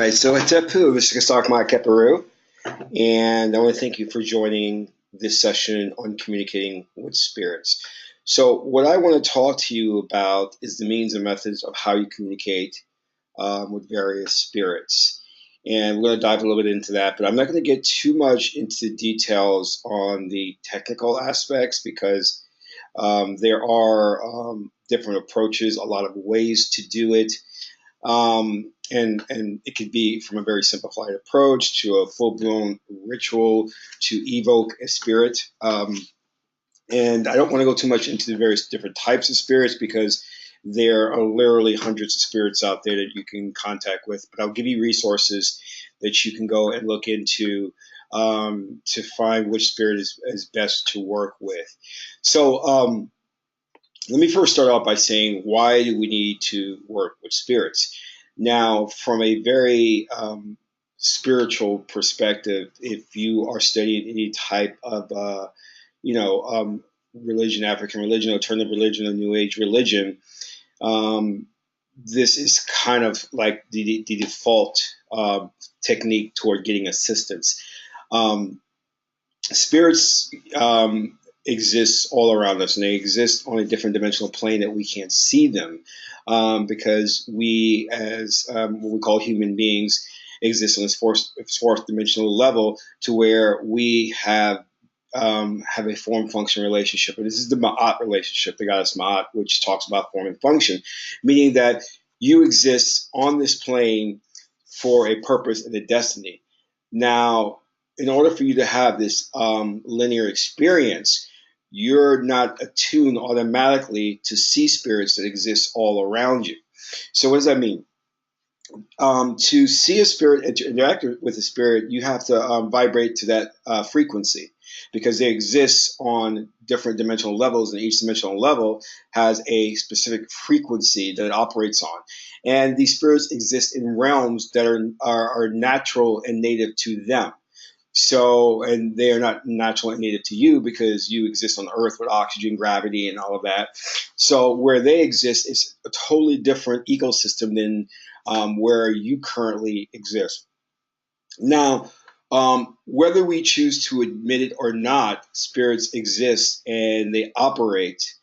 Alright, so it's Apu, Mr. Kasakma Keperu, and I want to thank you for joining this session on communicating with spirits. So what I want to talk to you about is the means and methods of how you communicate with various spirits. And we're going to dive a little bit into that, but I'm not going to get too much into the details on the technical aspects because there are different approaches, a lot of ways to do it. And it could be from a very simplified approach to a full-blown ritual to evoke a spirit. And I don't want to go too much into the various different types of spirits because there are literally hundreds of spirits out there that you can contact with. But I'll give you resources that you can go and look into to find which spirit is best to work with. So let me first start off by saying, why do we need to work with spirits? Now, from a very spiritual perspective, if you are studying any type of, religion, African religion, alternative religion, or New Age religion, this is kind of like the default technique toward getting assistance. Spirits exists all around us, and they exist on a different dimensional plane that we can't see them because we, as what we call human beings, exist on this fourth dimensional level to where we have a form-function relationship. And this is the Ma'at relationship, the goddess Ma'at, which talks about form and function, meaning that you exist on this plane for a purpose and a destiny. Now, in order for you to have this linear experience, you're not attuned automatically to see spirits that exist all around you. So what does that mean? To see a spirit and to interact with a spirit, you have to vibrate to that frequency because they exist on different dimensional levels, and each dimensional level has a specific frequency that it operates on. And these spirits exist in realms that are natural and native to them. So, and they are not natural and native to you because you exist on Earth with oxygen, gravity, and all of that. So where they exist is a totally different ecosystem than where you currently exist. Now, whether we choose to admit it or not, spirits exist and they operate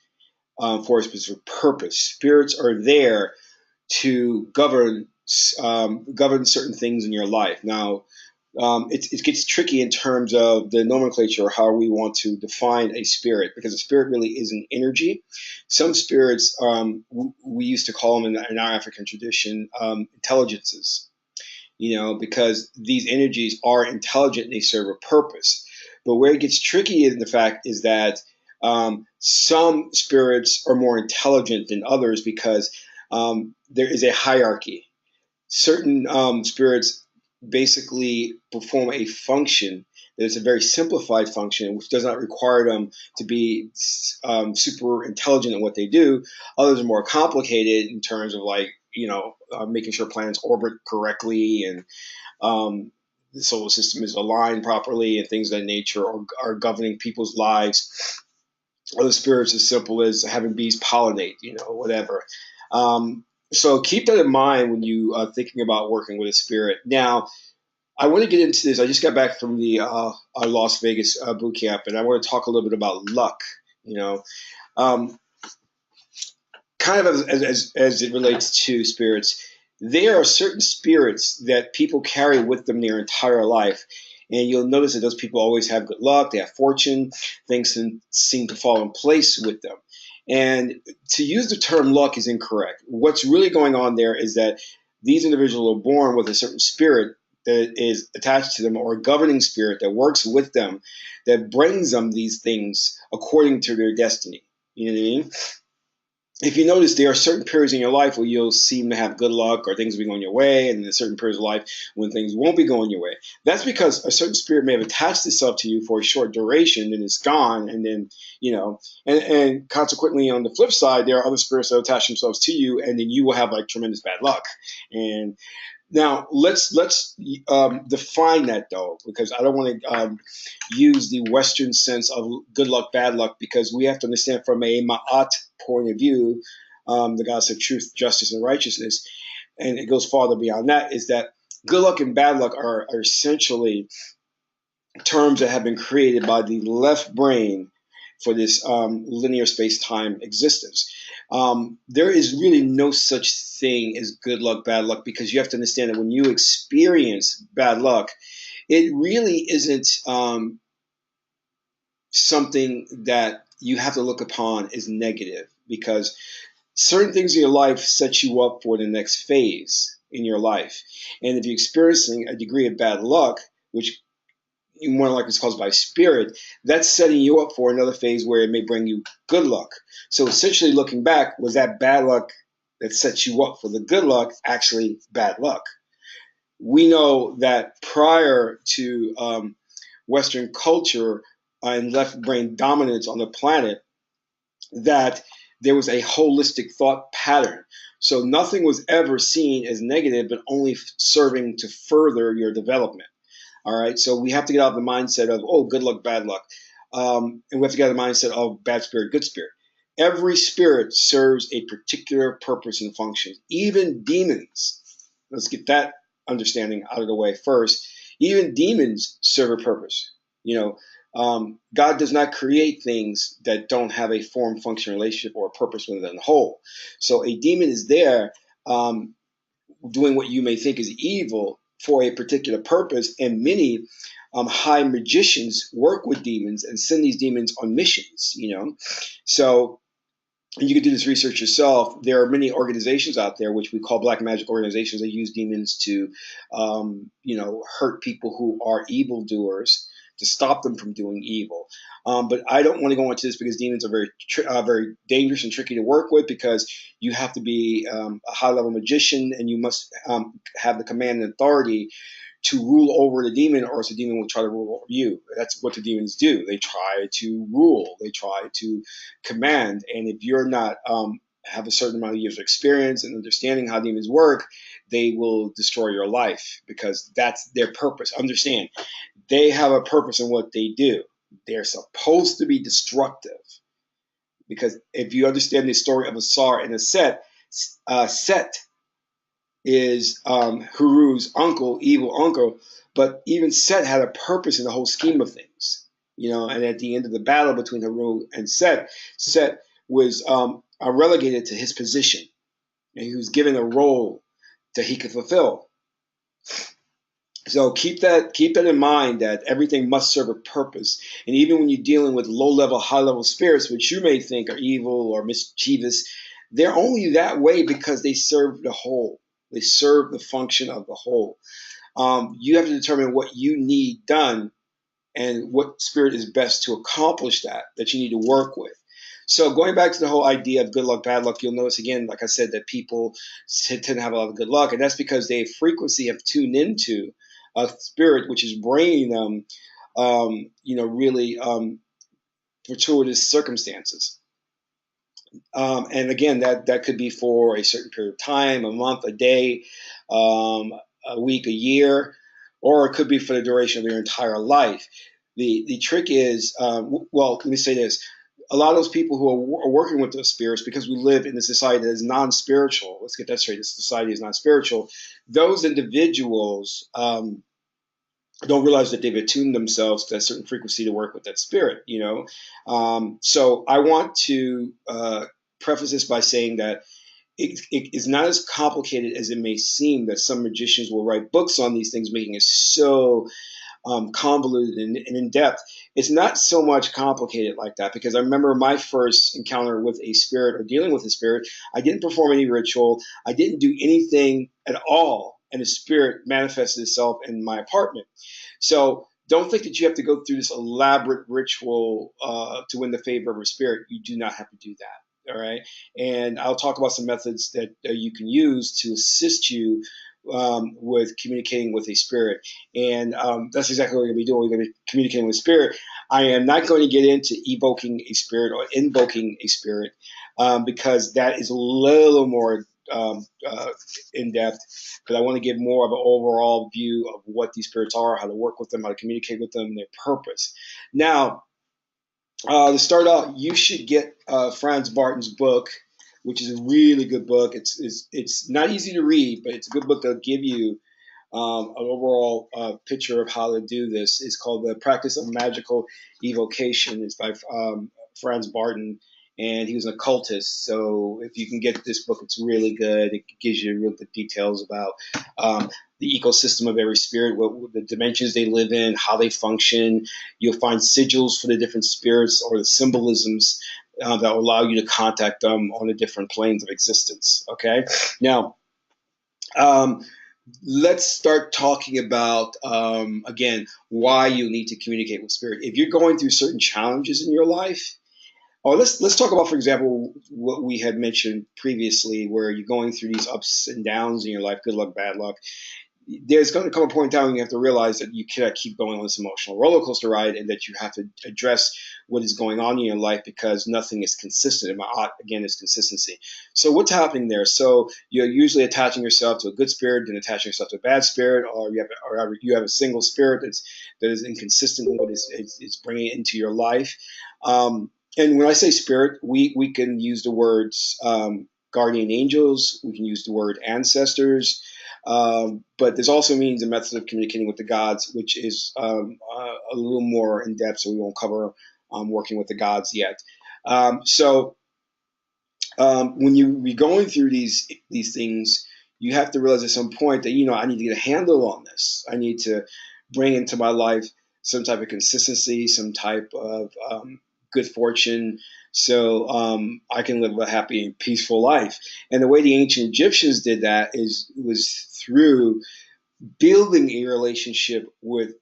for a specific purpose. Spirits are there to govern certain things in your life. Now, it gets tricky in terms of the nomenclature, how we want to define a spirit, because a spirit really is an energy. Some spirits, we used to call them in our African tradition, intelligences, because these energies are intelligent and they serve a purpose. But where it gets tricky in the fact is that some spirits are more intelligent than others because there is a hierarchy. Certain spirits basically perform a function that is a very simplified function, which does not require them to be super intelligent in what they do. Others are more complicated in terms of making sure planets orbit correctly and the solar system is aligned properly and things of that nature, or are governing people's lives. Other spirits as simple as having bees pollinate, whatever. So keep that in mind when you are thinking about working with a spirit. Now, I want to get into this. I just got back from the Las Vegas boot camp, and I want to talk a little bit about luck. Kind of as it relates to spirits, there are certain spirits that people carry with them their entire life. And you'll notice that those people always have good luck, they have fortune, things seem to fall in place with them. And to use the term luck is incorrect. What's really going on there is that these individuals are born with a certain spirit that is attached to them, or a governing spirit that works with them, that brings them these things according to their destiny. You know what I mean? If you notice, there are certain periods in your life where you'll seem to have good luck or things will be going your way, and there's certain periods of life when things won't be going your way. That's because a certain spirit may have attached itself to you for a short duration, and it's gone, and then, and consequently, on the flip side, there are other spirits that attach themselves to you, and then you will have tremendous bad luck. And now let's define that, though, because I don't want to use the Western sense of good luck, bad luck, because we have to understand from a Ma'at point of view, the goddess of truth, justice, and righteousness, and it goes farther beyond that, is that Good luck and bad luck are essentially terms that have been created by the left brain for this linear space-time existence. There is really no such thing as good luck, bad luck, because you have to understand that when you experience bad luck, it really isn't something that you have to look upon as negative, because certain things in your life set you up for the next phase in your life. And if you're experiencing a degree of bad luck, which more likely is caused by spirit, that's setting you up for another phase where it may bring you good luck. So essentially, looking back, was that bad luck that sets you up for the good luck actually bad luck? We know that prior to Western culture and left brain dominance on the planet, that there was a holistic thought pattern. So nothing was ever seen as negative, but only serving to further your development. All right. So we have to get out of the mindset of, oh, good luck, bad luck. And we have to get out of the mindset of bad spirit, good spirit. Every spirit serves a particular purpose and function. Even demons, let's get that understanding out of the way first. Even demons serve a purpose. God does not create things that don't have a form, function, relationship, or a purpose within the whole. So a demon is there doing what you may think is evil for a particular purpose, and many high magicians work with demons and send these demons on missions. So and you can do this research yourself. There are many organizations out there, which we call black magic organizations, that use demons to, hurt people who are evildoers, to stop them from doing evil. But I don't want to go into this because demons are very dangerous and tricky to work with, because you have to be a high-level magician, and you must have the command and authority to rule over the demon, or else the demon will try to rule over you. That's what the demons do. They try to rule. They try to command. And if you're not have a certain amount of years of experience and understanding how demons work, they will destroy your life, because that's their purpose. Understand, they have a purpose in what they do. They're supposed to be destructive, because if you understand the story of a Asar and a Set, Set is Huru's uncle, evil uncle, but even Set had a purpose in the whole scheme of things. And at the end of the battle between Huru and Set, Set was relegated to his position, and he was given a role that he could fulfill. So keep that in mind, that everything must serve a purpose. And even when you're dealing with low-level, high-level spirits, which you may think are evil or mischievous, they're only that way because they serve the whole. They serve the function of the whole. You have to determine what you need done and what spirit is best to accomplish that you need to work with. So going back to the whole idea of good luck, bad luck, you'll notice again, like I said, that people tend to have a lot of good luck, and that's because they frequency have tuned into a spirit which is bringing them, really fortuitous circumstances. And again, that could be for a certain period of time, a month, a day, a week, a year, or it could be for the duration of their entire life. The trick is, let me say this. A lot of those people who are working with those spirits, because we live in a society that is non-spiritual, let's get that straight, this society is non-spiritual, those individuals don't realize that they've attuned themselves to a certain frequency to work with that spirit, So I want to preface this by saying that it is not as complicated as it may seem, that some magicians will write books on these things, making it so convoluted and in-depth. It's not so much complicated like that, because I remember my first encounter with a spirit, or dealing with a spirit, I didn't perform any ritual. I didn't do anything at all, and the spirit manifested itself in my apartment. So don't think that you have to go through this elaborate ritual to win the favor of a spirit. You do not have to do that. All right. And I'll talk about some methods that you can use to assist you with communicating with a spirit. And that's exactly what we're going to be doing. We're going to be communicating with spirit. I am not going to get into evoking a spirit or invoking a spirit, because that is a little more in depth, because I want to give more of an overall view of what these spirits are, how to work with them, how to communicate with them, and their purpose. Now, to start out, you should get Franz Barton's book, which is a really good book. It's not easy to read, but it's a good book that'll give you an overall picture of how to do this. Is called The Practice of Magical Evocation. It's by Franz Barton, and he was an occultist. So if you can get this book, it's really good. It gives you real good details about the ecosystem of every spirit, what the dimensions they live in, how they function. You'll find sigils for the different spirits or the symbolisms that will allow you to contact them on the different planes of existence. Okay, now let's start talking about again why you need to communicate with spirit. If you're going through certain challenges in your life, or let's talk about, for example, what we had mentioned previously, where you're going through these ups and downs in your life, good luck, bad luck. There's going to come a point in time when you have to realize that you cannot keep going on this emotional roller coaster ride, and that you have to address what is going on in your life, because nothing is consistent. And my art, again, is consistency. So what's happening there? So you're usually attaching yourself to a good spirit, then attaching yourself to a bad spirit, or you have a single spirit that is inconsistent with what is bringing it into your life. And when I say spirit, we can use the words guardian angels. We can use the word ancestors. But there's also means and methods of communicating with the gods, which is a little more in depth, so we won't cover working with the gods yet. When you be going through these things, you have to realize at some point that, I need to get a handle on this. I need to bring into my life some type of consistency, some type of good fortune, so I can live a happy and peaceful life. And the way the ancient Egyptians did that was through building a relationship with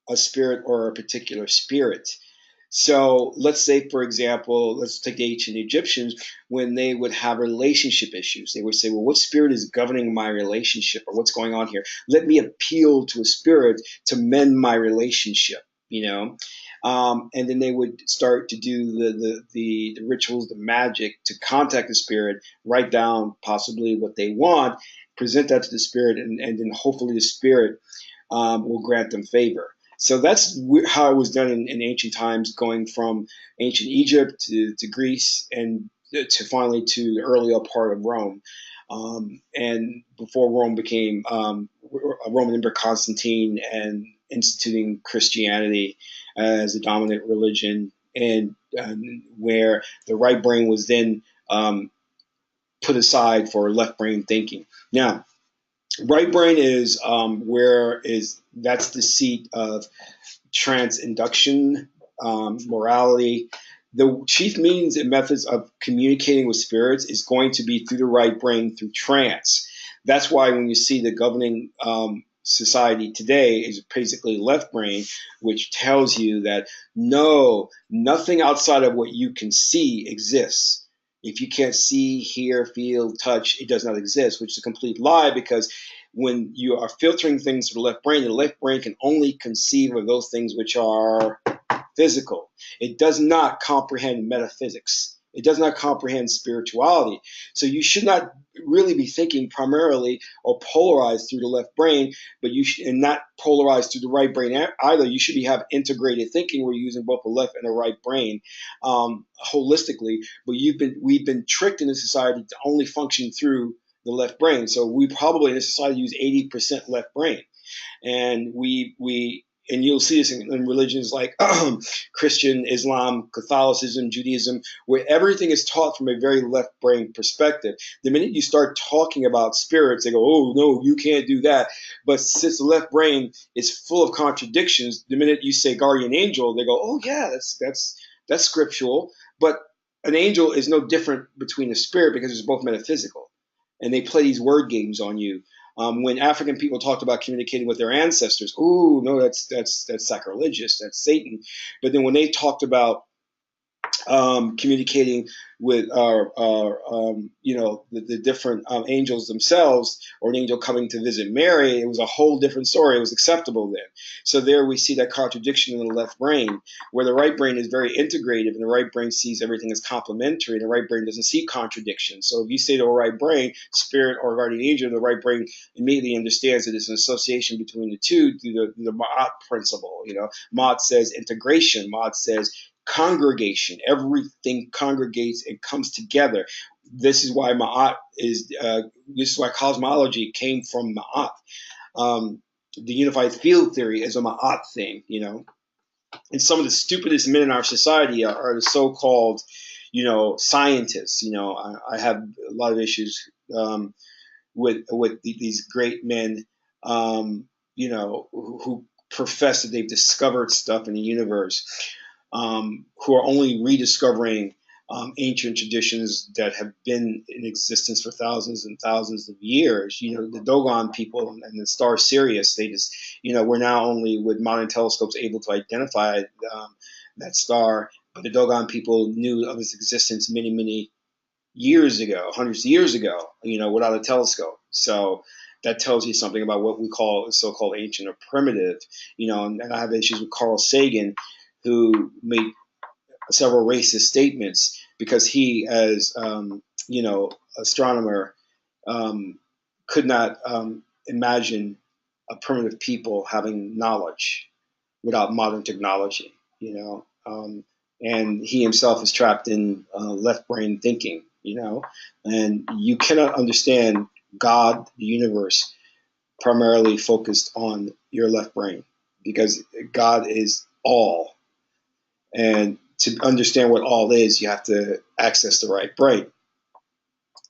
a spirit or a particular spirit. So let's say, for example, let's take the ancient Egyptians. When they would have relationship issues, they would say, well, what spirit is governing my relationship, or what's going on here? Let me appeal to a spirit to mend my relationship, and then they would start to do the rituals, the magic, to contact the spirit, write down possibly what they want, present that to the spirit, and then hopefully the spirit will grant them favor. So that's how it was done in ancient times, going from ancient Egypt to Greece, and to finally to the earlier part of Rome. And before Rome became a Roman Emperor Constantine, and instituting Christianity as a dominant religion, and where the right brain was then put aside for left brain thinking. Now, right brain is that's the seat of trance induction, morality. The chief means and methods of communicating with spirits is going to be through the right brain, through trance. That's why when you see the governing society today is basically left brain, which tells you that no, nothing outside of what you can see exists. If you can't see, hear, feel, touch, it does not exist, which is a complete lie, because when you are filtering things through the left brain can only conceive of those things which are physical. It does not comprehend metaphysics. It does not comprehend spirituality. So you should not really be thinking primarily or polarized through the left brain, but and not polarized through the right brain either. You should have integrated thinking where you're using both the left and the right brain holistically. But we've been tricked in a society to only function through the left brain. So we probably in a society use 80% left brain, and and you'll see this in religions like Christian, Islam, Catholicism, Judaism, where everything is taught from a very left brain perspective. The minute you start talking about spirits, they go, oh, no, you can't do that. But since the left brain is full of contradictions, the minute you say guardian angel, they go, oh, yeah, that's scriptural. But an angel is no different between a spirit, because it's both metaphysical. And they play these word games on you. When African people talked about communicating with their ancestors, ooh, no, that's sacrilegious, that's Satan. But then when they talked about communicating with the different angels themselves, or an angel coming to visit Mary, it was a whole different story. It was acceptable then. So there we see that contradiction in the left brain, where the right brain is very integrative, and the right brain sees everything as complementary, and the right brain doesn't see contradiction. So if you say to a right brain, spirit or guardian angel, the right brain immediately understands that it's an association between the two through the Ma'at principle. Ma'at says integration. Ma'at says congregation. Everything congregates and comes together. This is why Ma'at is. This is why cosmology came from Ma'at. The unified field theory is a ma'at thing, you know. And some of the stupidest men in our society are the so-called, you know, scientists. You know, I have a lot of issues with these great men, you know, who profess that they've discovered stuff in the universe, who are only rediscovering ancient traditions that have been in existence for thousands and thousands of years. You know, the Dogon people and the star Sirius, they just, you know, we're now only with modern telescopes able to identify that star. But the Dogon people knew of its existence many, many years ago, hundreds of years ago, you know, without a telescope. So that tells you something about what we call so-called ancient or primitive, you know, and I have issues with Carl Sagan, who made several racist statements because he, as you know, astronomer, um, could not imagine a primitive people having knowledge without modern technology, you know. And he himself is trapped in left brain thinking, you know, and you cannot understand God, the universe, primarily focused on your left brain because God is all. And to understand what all is, you have to access the right brain.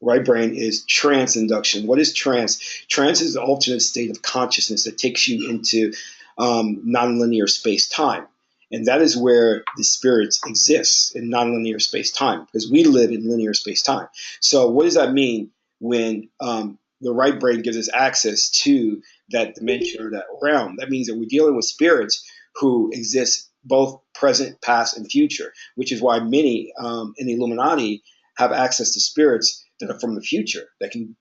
Right brain is trance induction. What is trance? Trance is an alternate state of consciousness that takes you into nonlinear space time. And that is where the spirit exists in nonlinear space time because we live in linear space time. So, what does that mean when the right brain gives us access to that dimension or that realm? That means that we're dealing with spirits who exist both present, past, and future, which is why many in the Illuminati have access to spirits that are from the future that can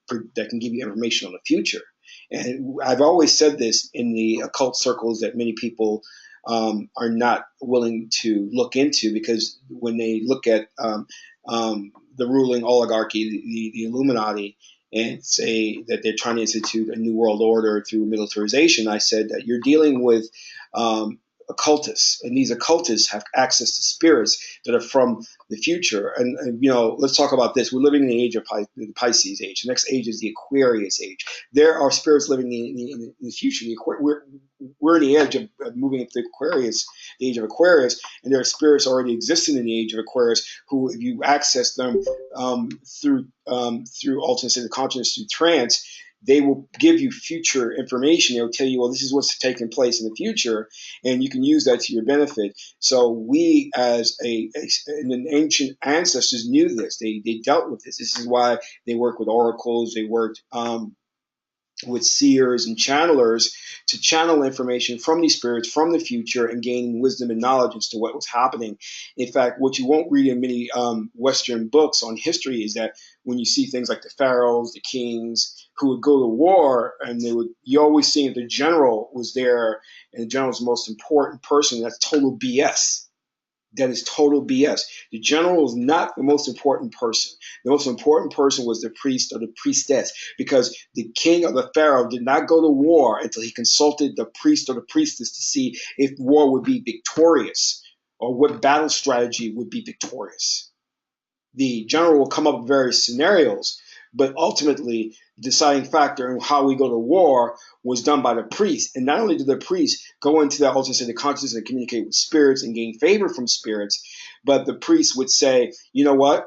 give you information on the future. And I've always said this in the occult circles that many people are not willing to look into because when they look at the ruling oligarchy, the Illuminati, and say that they're trying to institute a new world order through militarization, I said that you're dealing with occultists, and these occultists have access to spirits that are from the future. And you know, let's talk about this. We're living in the age of the Pisces age. The next age is the Aquarius age. There are spirits living in the future. We're in the edge of moving into Aquarius, the age of Aquarius, and there are spirits already existing in the age of Aquarius who, if you access them through alternate state of consciousness, through trance, they will give you future information. They'll tell you, well, this is what's taking place in the future, and you can use that to your benefit. So we, as an ancient ancestors, knew this. They dealt with this. This is why they worked with oracles. They worked with seers and channelers to channel information from these spirits from the future and gain wisdom and knowledge as to what was happening. In fact, what you won't read in many Western books on history is that when you see things like the pharaohs, the kings who would go to war, and you always see that the general was there, and the general is the most important person. That's total BS. That is total BS. The general is not the most important person. The most important person was the priest or the priestess, because the king or the pharaoh did not go to war until he consulted the priest or the priestess to see if war would be victorious or what battle strategy would be victorious. The general will come up with various scenarios, but ultimately the deciding factor in how we go to war was done by the priest. And not only did the priest go into that alternate state of consciousness and communicate with spirits and gain favor from spirits, but the priest would say, you know what?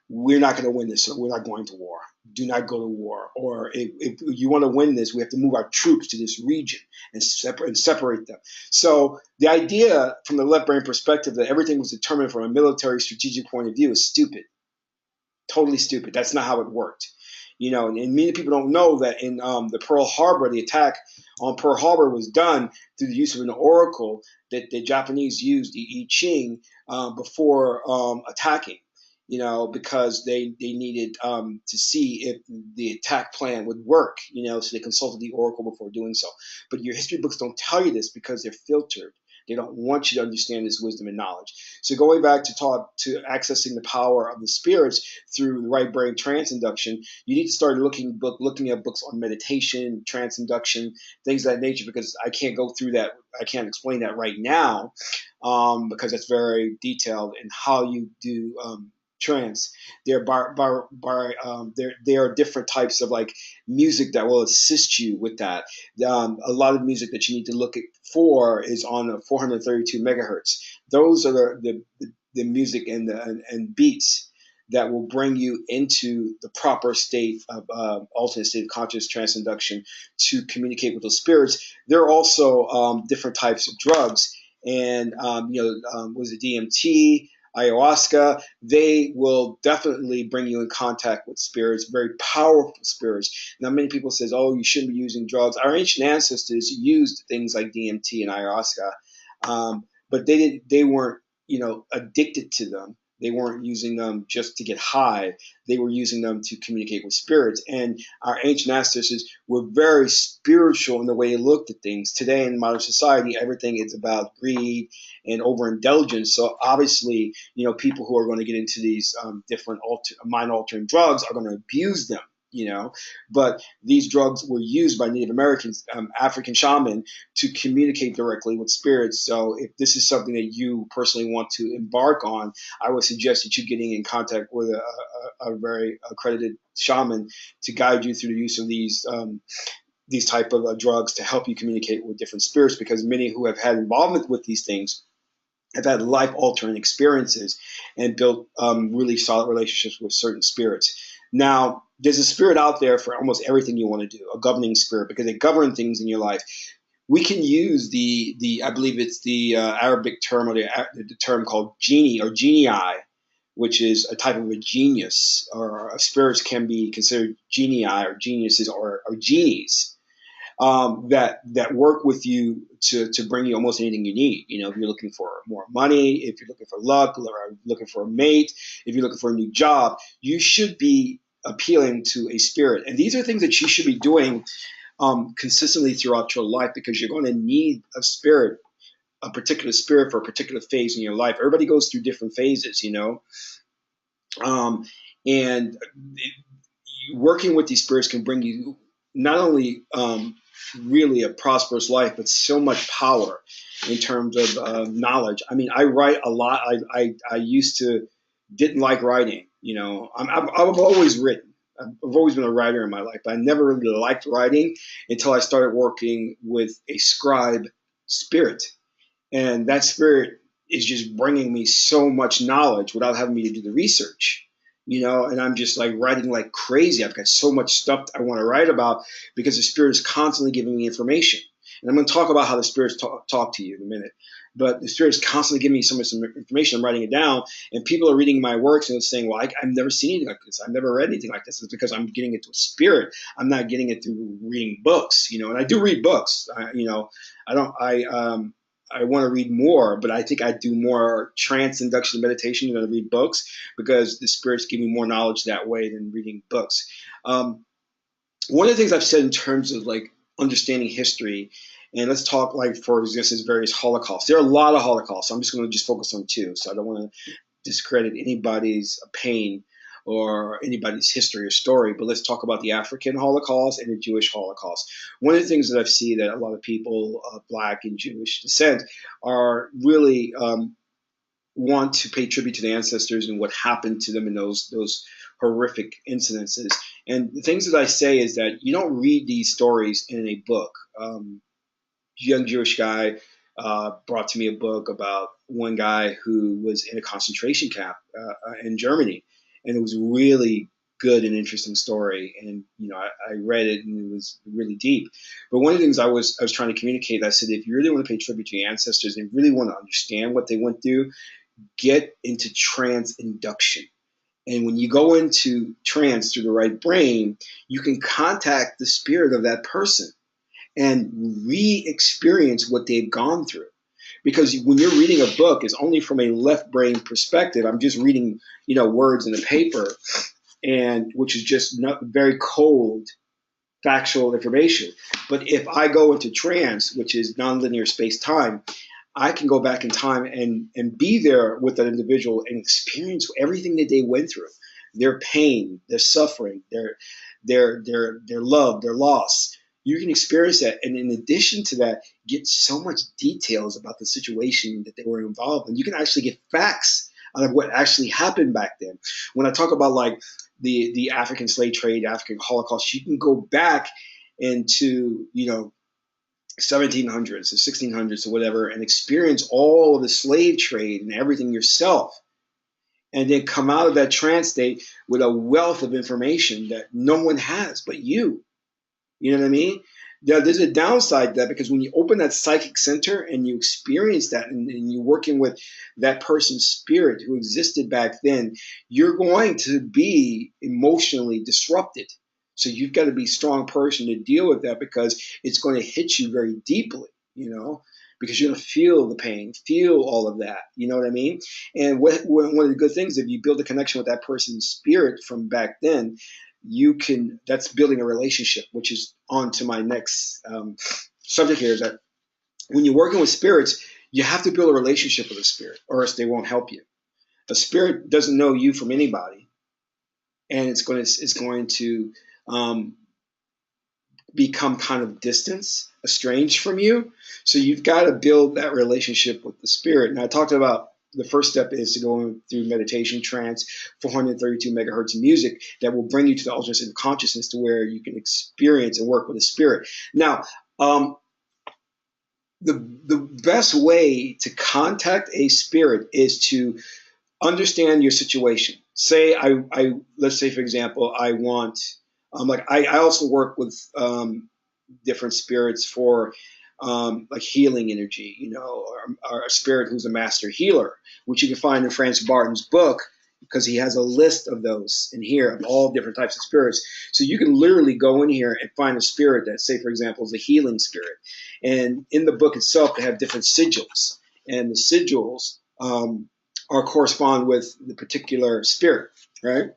We're not going to win this, so we're not going to war. Do not go to war. Or if you want to win this, we have to move our troops to this region and separate them. So the idea from the left brain perspective that everything was determined from a military strategic point of view is stupid. Totally stupid. That's not how it worked. You know, and many people don't know that in the Pearl Harbor, the attack on Pearl Harbor was done through the use of an oracle that the Japanese used, the I-Ching, before attacking. You know, because they needed to see if the attack plan would work. You know, so they consulted the oracle before doing so. But your history books don't tell you this because they're filtered. They don't want you to understand this wisdom and knowledge. So going back to accessing the power of the spirits through the right brain trance induction, you need to start looking at books on meditation, trance induction, things of that nature, because I can't go through that. I can't explain that right now because it's very detailed in how you do trance. There are different types of like music that will assist you with that. A lot of music that you need to look at for is on a 432 megahertz. Those are the music and and beats that will bring you into the proper state of alternate state of conscious transcenduction to communicate with those spirits. There are also different types of drugs, and was it DMT, ayahuasca? They will definitely bring you in contact with spirits, very powerful spirits. Now, many people says, "Oh, you shouldn't be using drugs." Our ancient ancestors used things like DMT and ayahuasca, but they didn't. They weren't, addicted to them. They weren't using them just to get high. They were using them to communicate with spirits. And our ancient ancestors were very spiritual in the way they looked at things. Today in modern society, everything is about greed and overindulgence. So obviously, people who are going to get into these different mind altering drugs are going to abuse them. But these drugs were used by Native Americans, African shaman, to communicate directly with spirits. So if this is something that you personally want to embark on, I would suggest that you getting in contact with a very accredited shaman to guide you through the use of these type of drugs to help you communicate with different spirits, because many who have had involvement with these things have had life altering experiences and built really solid relationships with certain spirits. Now, there's a spirit out there for almost everything you want to do, a governing spirit, because they govern things in your life. We can use the I believe it's the Arabic term, or the term called genie or genii, which is a type of a genius, or spirits can be considered genii or geniuses or genies, that work with you to bring you almost anything you need. If you're looking for more money, if you're looking for luck, or looking for a mate, if you're looking for a new job, you should be appealing to a spirit. And these are things that you should be doing consistently throughout your life, because you're going to need a particular spirit for a particular phase in your life. Everybody goes through different phases, and working with these spirits can bring you not only really a prosperous life, but so much power in terms of knowledge. I mean, I write a lot. I used to didn't like writing. I've always written. I've always been a writer in my life, but I never really liked writing until I started working with a scribe spirit. And that spirit is just bringing me so much knowledge without having me to do the research. And I'm just like writing like crazy. I've got so much stuff I want to write about, because the spirit is constantly giving me information. And I'm going to talk about how the spirits talk to you in a minute. But the spirit is constantly giving me some information. I'm writing it down, and people are reading my works and saying, "Well, I've never seen anything like this. I've never read anything like this." It's because I'm getting it to a spirit. I'm not getting it through reading books. And I do read books. I want to read more, but I think I do more trance induction meditation than I read books, because the spirits give me more knowledge that way than reading books. One of the things I've said in terms of like understanding history, and let's talk like, for instance, various Holocausts. There are a lot of Holocausts. I'm just going to just focus on two, so I don't want to discredit anybody's pain or anybody's history or story, but let's talk about the African Holocaust and the Jewish Holocaust. One of the things that I've seen that a lot of people of Black and Jewish descent are really want to pay tribute to the ancestors and what happened to them in those horrific incidences. And the things that I say is that you don't read these stories in a book. Young Jewish guy brought to me a book about one guy who was in a concentration camp in Germany. And it was really good and interesting story. And, I read it, and it was really deep. But one of the things I was trying to communicate, I said, if you really want to pay tribute to your ancestors and really want to understand what they went through, get into trance induction. And when you go into trance through the right brain, you can contact the spirit of that person and re-experience what they've gone through. Because when you're reading a book, it's only from a left brain perspective. I'm just reading, words in the paper, and which is just not very cold, factual information. But if I go into trance, which is nonlinear space-time, I can go back in time and be there with that individual and experience everything that they went through, their pain, their suffering, their love, their loss. You can experience that, and in addition to that, get so much details about the situation that they were involved in. You can actually get facts of what actually happened back then. When I talk about like the African slave trade, African Holocaust, you can go back into, 1700s or 1600s or whatever and experience all of the slave trade and everything yourself, and then come out of that trance state with a wealth of information that no one has but you. You know what I mean? There's a downside to that, because when you open that psychic center and you experience that, and you're working with that person's spirit who existed back then, you're going to be emotionally disrupted. So you've got to be a strong person to deal with that, because it's going to hit you very deeply, because you're going to feel the pain, feel all of that. You know what I mean? And one of the good things, if you build a connection with that person's spirit from back then, that's building a relationship, which is on to my next subject here, is that when you're working with spirits, you have to build a relationship with a spirit, or else they won't help you. A spirit doesn't know you from anybody, and it's going to become kind of distance, estranged from you. So you've got to build that relationship with the spirit. And I talked about the first step is to go through meditation, trance, 432 megahertz of music that will bring you to the ultimate state of consciousness, to where you can experience and work with a spirit. Now, the best way to contact a spirit is to understand your situation. Say let's say, for example, I want, I also work with different spirits for like healing energy, or a spirit who's a master healer, which you can find in Francis Barton's book, because he has a list of those in here of all different types of spirits. So you can literally go in here and find a spirit that, say, for example, is a healing spirit. And in the book itself, they have different sigils, and the sigils are correspond with the particular spirit, right?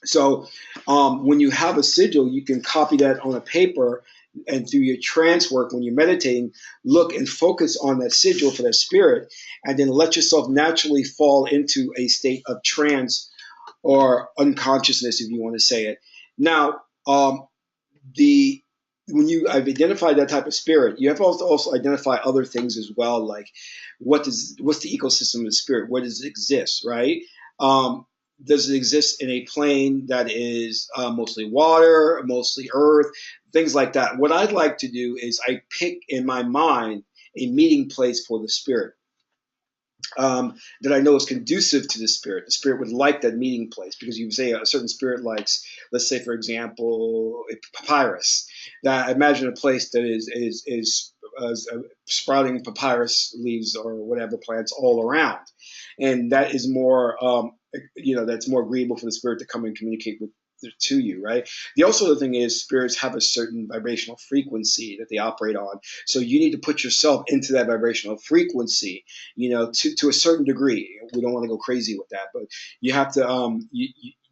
So when you have a sigil, you can copy that on a paper, and through your trance work, when you're meditating, look and focus on that sigil for that spirit, and then let yourself naturally fall into a state of trance or unconsciousness, if you want to say it. Now, when I've identified that type of spirit, you have to also identify other things as well, like what's the ecosystem of the spirit? Where does it exist, right? Does it exist in a plane that is mostly water, mostly earth, things like that? What I'd like to do is I pick in my mind a meeting place for the spirit that I know is conducive to the spirit. The spirit would like that meeting place, because you say a certain spirit likes, let's say, for example, a papyrus. That I imagine a place that is sprouting papyrus leaves or whatever plants all around, and that is more that's more agreeable for the spirit to come and communicate with to you, right? The also the thing is, spirits have a certain vibrational frequency that they operate on, so you need to put yourself into that vibrational frequency, to a certain degree. We don't want to go crazy with that, but you have to.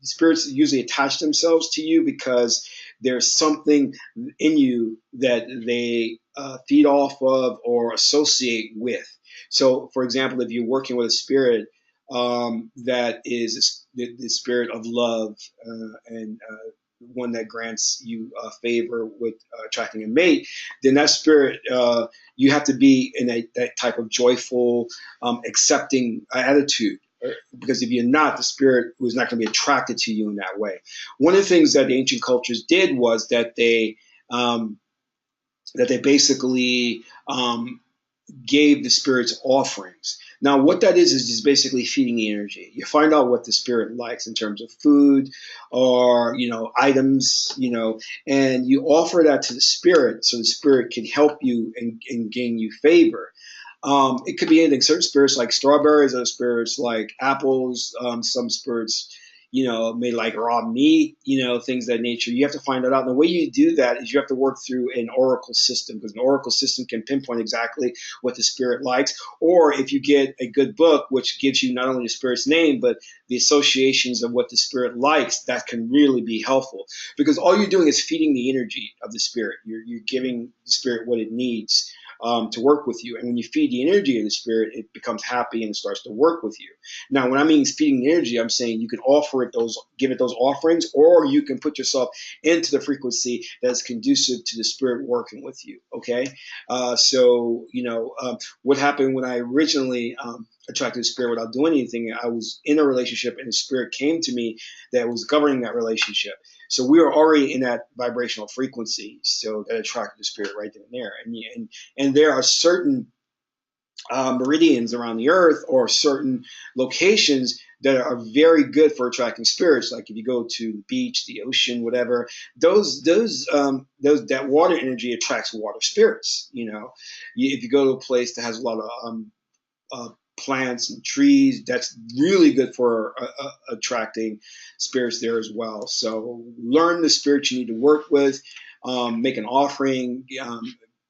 Spirits usually attach themselves to you because there's something in you that they feed off of or associate with. So, for example, if you're working with a spirit that is the spirit of love and one that grants you favor with attracting a mate, then that spirit, you have to be in that type of joyful, accepting attitude. Because if you're not, the spirit was not going to be attracted to you in that way. One of the things that the ancient cultures did was that they basically gave the spirits offerings. Now, what that is just basically feeding the energy. You find out what the spirit likes in terms of food or, items, and you offer that to the spirit so the spirit can help you and gain you favor. It could be anything. Certain spirits like strawberries, other spirits like apples, some spirits, may like raw meat, things of that nature. You have to find that out. And the way you do that is you have to work through an oracle system, because an oracle system can pinpoint exactly what the spirit likes. Or if you get a good book, which gives you not only the spirit's name, but the associations of what the spirit likes, that can really be helpful. Because all you're doing is feeding the energy of the spirit. You're giving the spirit what it needs to work with you. And when you feed the energy of the spirit, it becomes happy and it starts to work with you. Now, when I mean feeding the energy, I'm saying you can give it those offerings, or you can put yourself into the frequency that's conducive to the spirit working with you. Okay. What happened when I originally attracted the spirit without doing anything. I was in a relationship, and the spirit came to me that was governing that relationship. So we were already in that vibrational frequency, so that attracted the spirit right then and there. And there are certain meridians around the earth or certain locations that are very good for attracting spirits. Like if you go to the beach, the ocean, whatever, that water energy attracts water spirits. If you go to a place that has a lot of plants and trees, that's really good for attracting spirits there as well. So learn the spirits you need to work with, make an offering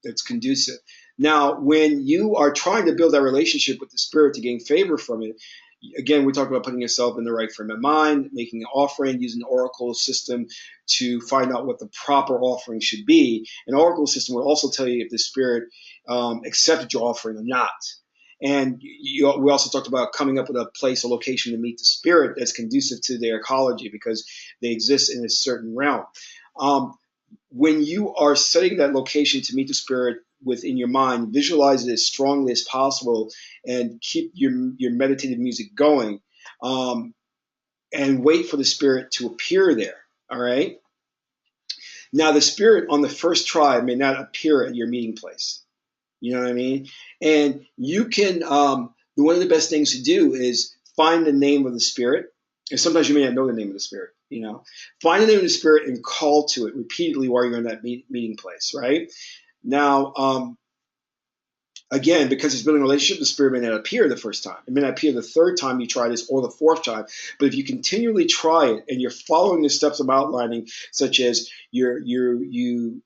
that's conducive. Now, when you are trying to build that relationship with the spirit to gain favor from it, again, we talked about putting yourself in the right frame of mind, making an offering, using the oracle system to find out what the proper offering should be. An oracle system will also tell you if the spirit accepted your offering or not. And we also talked about coming up with a place or location to meet the spirit that's conducive to their ecology, because they exist in a certain realm. When you are setting that location to meet the spirit within your mind, visualize it as strongly as possible and keep your meditative music going, and wait for the spirit to appear there. All right. Now, the spirit on the first try may not appear at your meeting place. You know what I mean? And you can, one of the best things to do is find the name of the spirit. And sometimes you may not know the name of the spirit, Find the name of the spirit and call to it repeatedly while you're in that meeting place, right? Now, again, because it's building a relationship, the spirit may not appear the first time. It may not appear the third time you try this or the fourth time. But if you continually try it and you're following the steps I'm outlining, such as you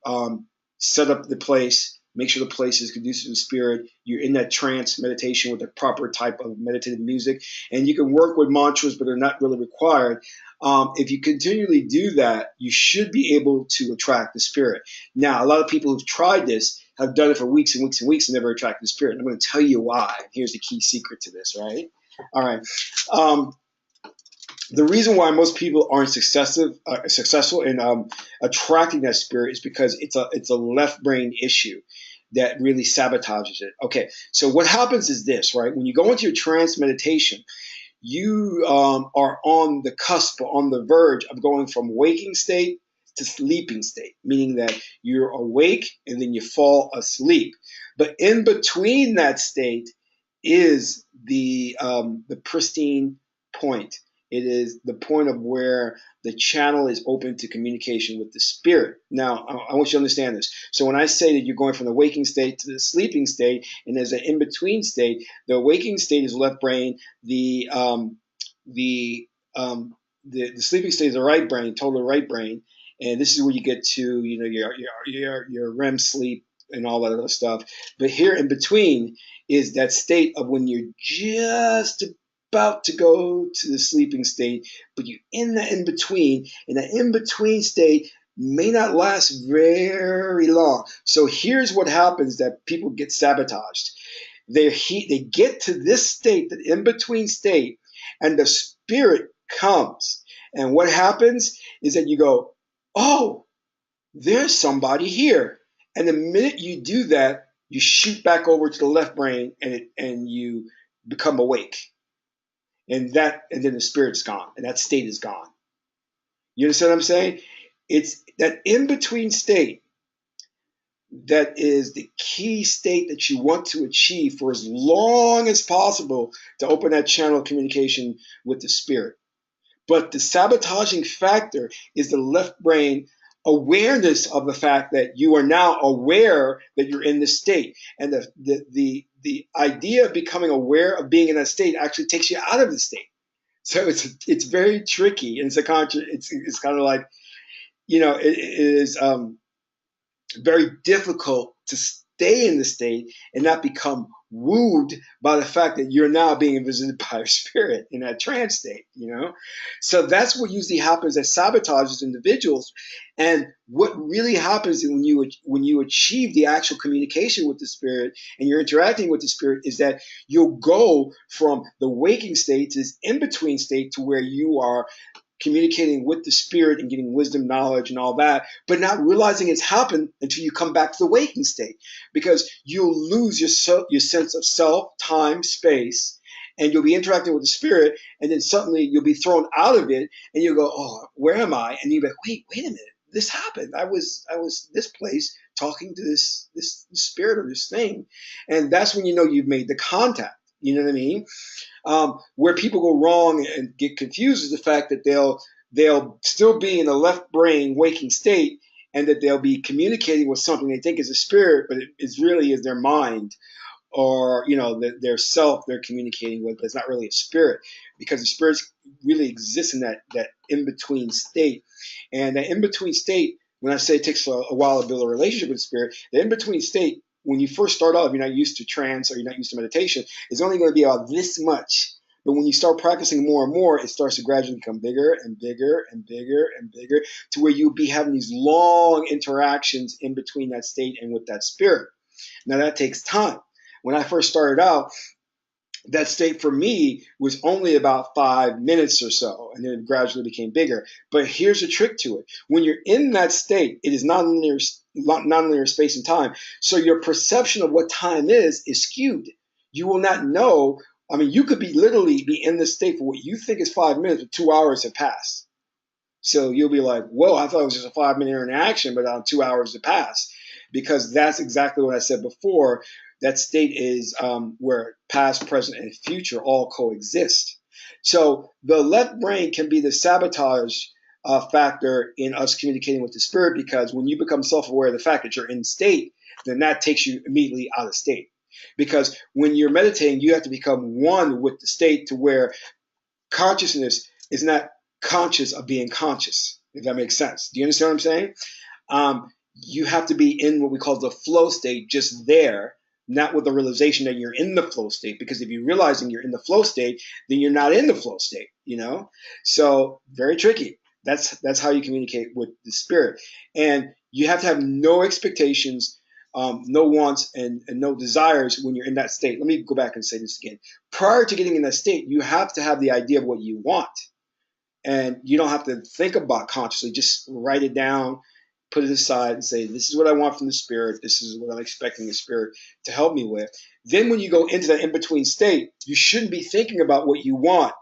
set up the place, make sure the place is conducive to the spirit, you're in that trance meditation with the proper type of meditative music, and you can work with mantras, but they're not really required. If you continually do that, you should be able to attract the spirit. Now, a lot of people who've tried this have done it for weeks and weeks and weeks and never attracted the spirit. And I'm going to tell you why. Here's the key secret to this, right? All right. The reason why most people aren't successful in attracting that spirit is because it's a left brain issue that really sabotages it. Okay, so what happens is this, right? When you go into your trance meditation, you are on the cusp, on the verge of going from waking state to sleeping state, meaning that you're awake and then you fall asleep. But in between that state is the pristine point. It is the point of where the channel is open to communication with the spirit. Now, I want you to understand this. So when I say that you're going from the waking state to the sleeping state, and there's an in-between state, the waking state is left brain, the sleeping state is the right brain, total right brain, and this is where you get to your REM sleep and all that other stuff. But here in between is that state of when you're just about to go to the sleeping state, but you're in the in-between, and the in-between state may not last very long. So here's what happens that people get sabotaged. They get to this state, the in-between state, and the spirit comes. And what happens is that you go, oh, there's somebody here. And the minute you do that, you shoot back over to the left brain and you become awake. And then the spirit's gone, and that state is gone. You understand what I'm saying? It's that in-between state that is the key state that you want to achieve for as long as possible to open that channel of communication with the spirit. But the sabotaging factor is the left brain awareness of the fact that you are now aware that you're in this state. And the idea of becoming aware of being in that state actually takes you out of the state. So it's very tricky, and it's kind of like, it is very difficult to stay in the state and not become wooed by the fact that you're now being visited by a spirit in that trance state, So that's what usually happens that sabotages individuals. And what really happens when you achieve the actual communication with the spirit and you're interacting with the spirit is that you'll go from the waking state to this in-between state to where you are communicating with the spirit and getting wisdom, knowledge, and all that, but not realizing it's happened until you come back to the waking state, because you'll lose your sense of self, time, space, and you'll be interacting with the spirit, and then suddenly you'll be thrown out of it, and you'll go, oh, where am I? And you'll be like, wait a minute, this happened. I was this place talking to this spirit or this thing, and that's when you know you've made the contact. You know what I mean? Where people go wrong and get confused is the fact that they'll still be in the left brain waking state, and that they'll be communicating with something they think is a spirit, but it really is their mind, or their self they're communicating with, but it's not really a spirit, because the spirit really exists in that in between state. And that in between state, when I say it takes a while to build a relationship with spirit, the in between state, when you first start off, if you're not used to trance or you're not used to meditation, it's only going to be about this much. But when you start practicing more and more, it starts to gradually become bigger and bigger and bigger and bigger, to where you'll be having these long interactions in between that state and with that spirit. Now that takes time. When I first started out, that state for me was only about 5 minutes or so, and then it gradually became bigger. But here's a trick to it. When you're in that state, it is nonlinear space and time. So your perception of what time is skewed. You will not know. I mean, you could literally be in this state for what you think is 5 minutes, but 2 hours have passed. So you'll be like, whoa, I thought it was just a 5-minute interaction, but 2 hours have passed. Because that's exactly what I said before. That state is where past, present, and future all coexist. So the left brain can be the sabotage factor in us communicating with the spirit, because when you become self-aware of the fact that you're in state, then that takes you immediately out of state. Because when you're meditating, you have to become one with the state, to where consciousness is not conscious of being conscious, if that makes sense. Do you understand what I'm saying? You have to be in what we call the flow state, just there, not with the realization that you're in the flow state. Because if you're realizing you're in the flow state, then you're not in the flow state, So very tricky. That's how you communicate with the spirit. And you have to have no expectations, no wants, and no desires when you're in that state. Let me go back and say this again. Prior to getting in that state, you have to have the idea of what you want. And you don't have to think about consciously. Just write it down, put it aside, and say, this is what I want from the spirit. This is what I'm expecting the spirit to help me with. Then when you go into that in-between state, you shouldn't be thinking about what you want,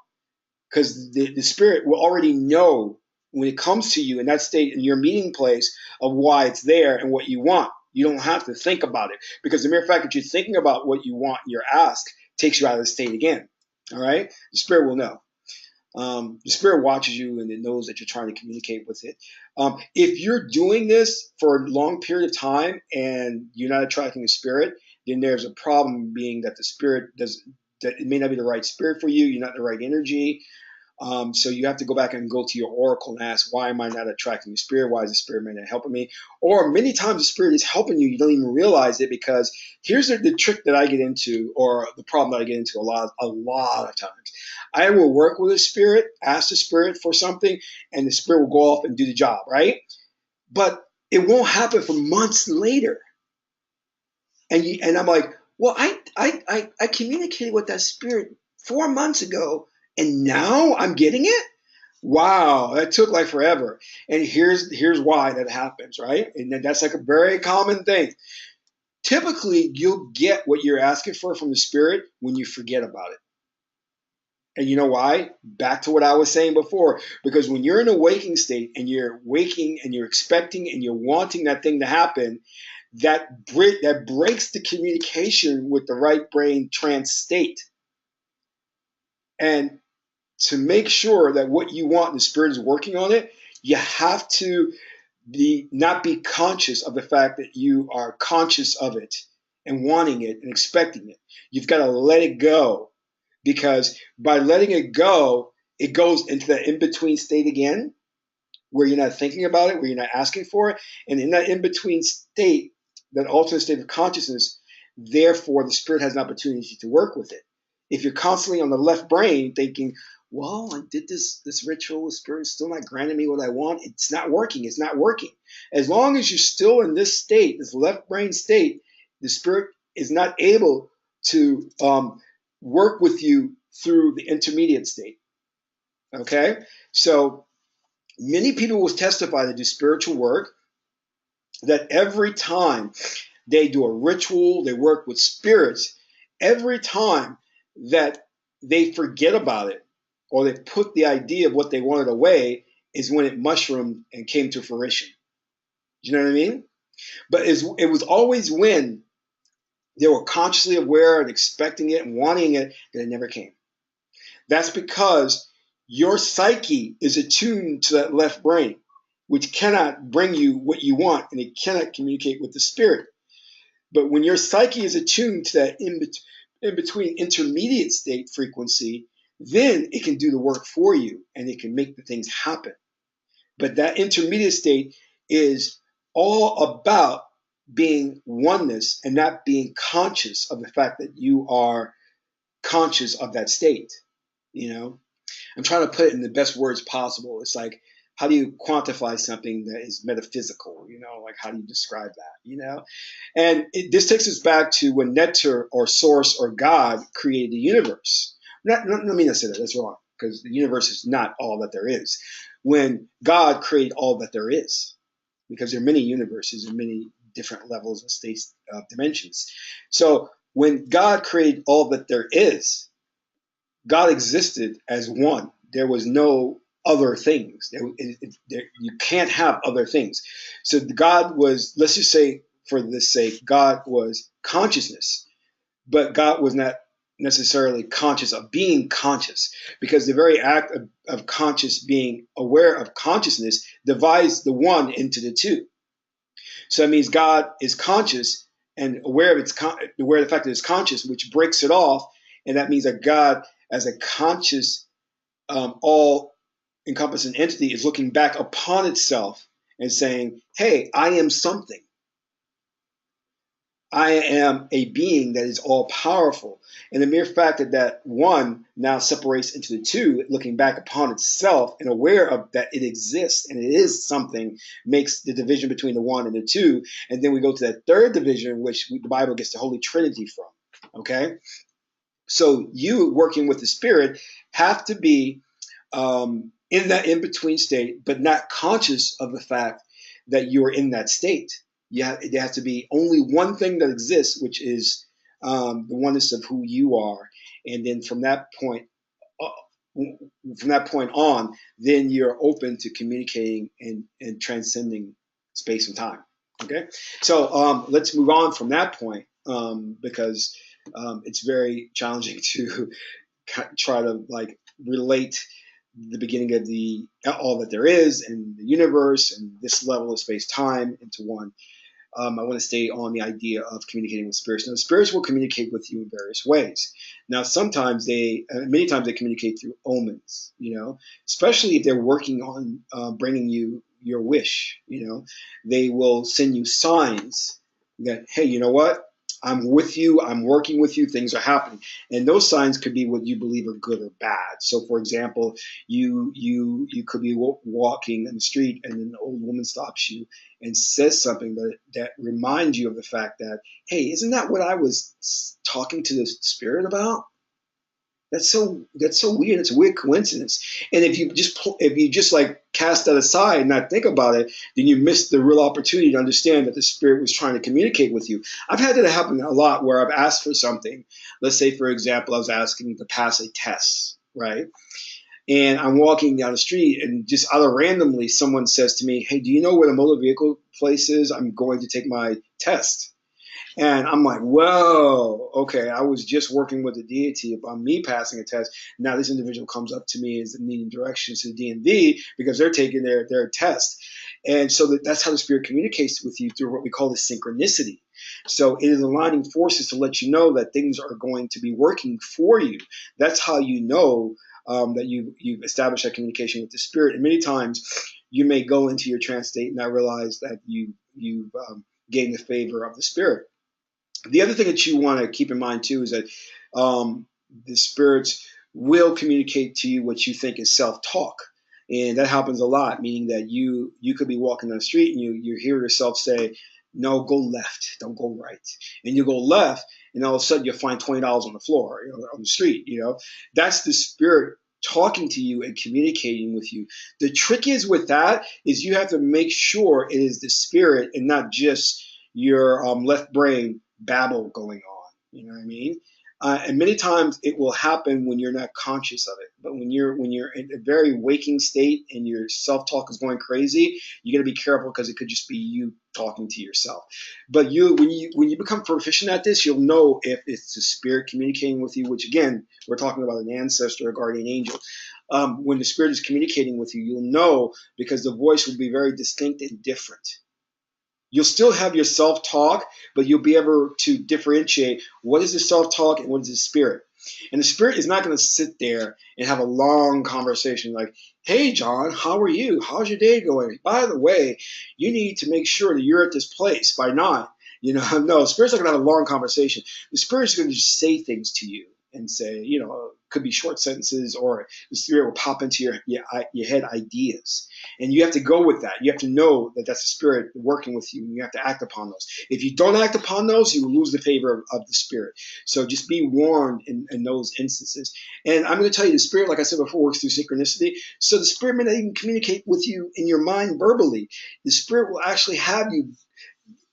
because the spirit will already know when it comes to you in that state, in your meeting place, of why it's there and what you want. You don't have to think about it, because the mere fact that you're thinking about what you want in your ask takes you out of the state again. All right? The spirit will know. The spirit watches you, and it knows that you're trying to communicate with it. If you're doing this for a long period of time and you're not attracting the spirit, then there's a problem, being that the spirit that it may not be the right spirit for you. You're not the right energy. So you have to go back and go to your oracle and ask, why am I not attracting the spirit? Why is the spirit not helping me? Or many times the spirit is helping you. You don't even realize it, because here's the trick that I get into, or the problem that I get into a lot of times. I will work with a spirit, ask the spirit for something, and the spirit will go off and do the job, right? But it won't happen for months later. And I'm like, well, I communicated with that spirit 4 months ago, and now I'm getting it? Wow, that took like forever. And here's why that happens, right? And that's like a very common thing. Typically, you'll get what you're asking for from the spirit when you forget about it. And you know why? Back to what I was saying before. Because when you're in a waking state, and you're waking and you're expecting and you're wanting that thing to happen, that breaks the communication with the right brain trance state. And to make sure that what you want, the spirit is working on it, you have to not be conscious of the fact that you are conscious of it and wanting it and expecting it. You've got to let it go, because by letting it go, it goes into that in-between state again, where you're not thinking about it, where you're not asking for it. And in that in-between state, that alternate state of consciousness, therefore the spirit has an opportunity to work with it. If you're constantly on the left brain thinking, well, I did this ritual, the spirit's still not granting me what I want, it's not working. As long as you're still in this state, this left brain state, the spirit is not able to work with you through the intermediate state. Okay? So many people will testify that do spiritual work, that every time they do a ritual, they work with spirits, every time that they forget about it, or they put the idea of what they wanted away, is when it mushroomed and came to fruition. Do you know what I mean? But it was always when they were consciously aware and expecting it and wanting it that it never came. That's because your psyche is attuned to that left brain, which cannot bring you what you want, and it cannot communicate with the spirit. But when your psyche is attuned to that in between intermediate state frequency, then it can do the work for you and it can make the things happen. But that intermediate state is all about being oneness and not being conscious of the fact that you are conscious of that state. You know, I'm trying to put it in the best words possible. It's like, how do you quantify something that is metaphysical? You know, like how do you describe that? You know, and this takes us back to when Nectar or Source or God created the universe. Let me not say that. That's wrong, because the universe is not all that there is. When God created all that there is, because there are many universes and many different levels and states of dimensions. So when God created all that there is, God existed as one. There was no other things. You can't have other things. So God was, let's just say for this sake, God was consciousness, but God was not necessarily conscious of being conscious, because the very act of conscious being aware of consciousness divides the one into the two. So that means God is conscious and aware of aware of the fact that it's conscious, which breaks it off, and that means that God, as a conscious, all encompassing entity, is looking back upon itself and saying, hey, I am something. I am a being that is all powerful. And the mere fact that that one now separates into the two, looking back upon itself and aware of that it exists and it is something, makes the division between the one and the two. And then we go to that third division, which the Bible gets the Holy Trinity from. Okay? So you working with the Spirit have to be in that in-between state, but not conscious of the fact that you're in that state. There has to be only one thing that exists, which is the oneness of who you are. And then from that point on, then you're open to communicating and transcending space and time. Okay, so let's move on from that point, because it's very challenging to try to like relate the beginning of the all that there is and the universe and this level of space time into one. I want to stay on the idea of communicating with spirits. Now, spirits will communicate with you in various ways. Now, sometimes many times they communicate through omens, you know, especially if they're working on bringing you your wish, you know, they will send you signs that, hey, you know what? I'm with you. I'm working with you. Things are happening, and those signs could be what you believe are good or bad. So, for example, you could be walking in the street, and an old woman stops you and says something that reminds you of the fact that, hey, isn't that what I was talking to the spirit about? That's so weird. It's a weird coincidence. And if you just like cast that aside and not think about it, then you miss the real opportunity to understand that the spirit was trying to communicate with you. I've had that happen a lot where I've asked for something. Let's say, for example, I was asking to pass a test, right? And I'm walking down the street, and just out of randomly, someone says to me, hey, do you know where the motor vehicle place is? I'm going to take my test. And I'm like, whoa, okay, I was just working with the deity about me passing a test. Now this individual comes up to me as needing directions to the DMV because they're taking their test. And so that's how the spirit communicates with you, through what we call the synchronicity. So it is aligning forces to let you know that things are going to be working for you. That's how you know that you've established that communication with the spirit. And many times you may go into your trance state and not realize that you've gained the favor of the spirit. The other thing that you want to keep in mind too is that the spirits will communicate to you what you think is self-talk, and that happens a lot. Meaning that you could be walking down the street and you hear yourself say, "No, go left, don't go right," and you go left, and all of a sudden you'll find $20 on the floor, you know, on the street. You know, that's the spirit talking to you and communicating with you. The trick is with that is you have to make sure it is the spirit and not just your left brain babble going on. You know what I mean? And many times it will happen when you're not conscious of it. But when you're in a very waking state and your self-talk is going crazy, you got to be careful because it could just be you talking to yourself. But when you become proficient at this, you'll know if it's the spirit communicating with you. Which again, we're talking about an ancestor, a guardian angel. When the spirit is communicating with you, you'll know because the voice will be very distinct and different. You'll still have your self-talk, but you'll be able to differentiate what is the self-talk and what is the spirit. And the spirit is not going to sit there and have a long conversation like, hey, John, how are you? How's your day going? By the way, you need to make sure that you're at this place by 9. No, the spirit's not going to have a long conversation. The spirit's going to just say things to you and say, could be short sentences, or the spirit will pop into your head ideas. And you have to go with that. You have to know that that's the spirit working with you, and you have to act upon those. If you don't act upon those, you will lose the favor of the spirit. So just be warned in those instances. And I'm going to tell you, the spirit, like I said before, works through synchronicity. So the spirit may not even communicate with you in your mind verbally. The spirit will actually have you.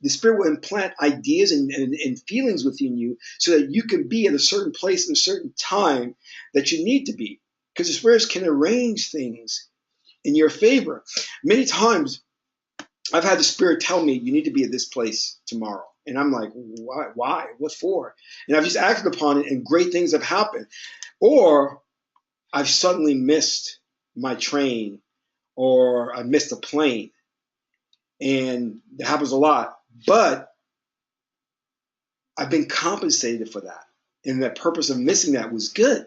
The spirit will implant ideas and feelings within you so that you can be at a certain place at a certain time that you need to be. Because the spirits can arrange things in your favor. Many times I've had the spirit tell me, you need to be at this place tomorrow. And I'm like, why? What for? And I've just acted upon it and great things have happened. Or I've suddenly missed my train, or I missed a plane. And it happens a lot. But I've been compensated for that. And the purpose of missing that was good.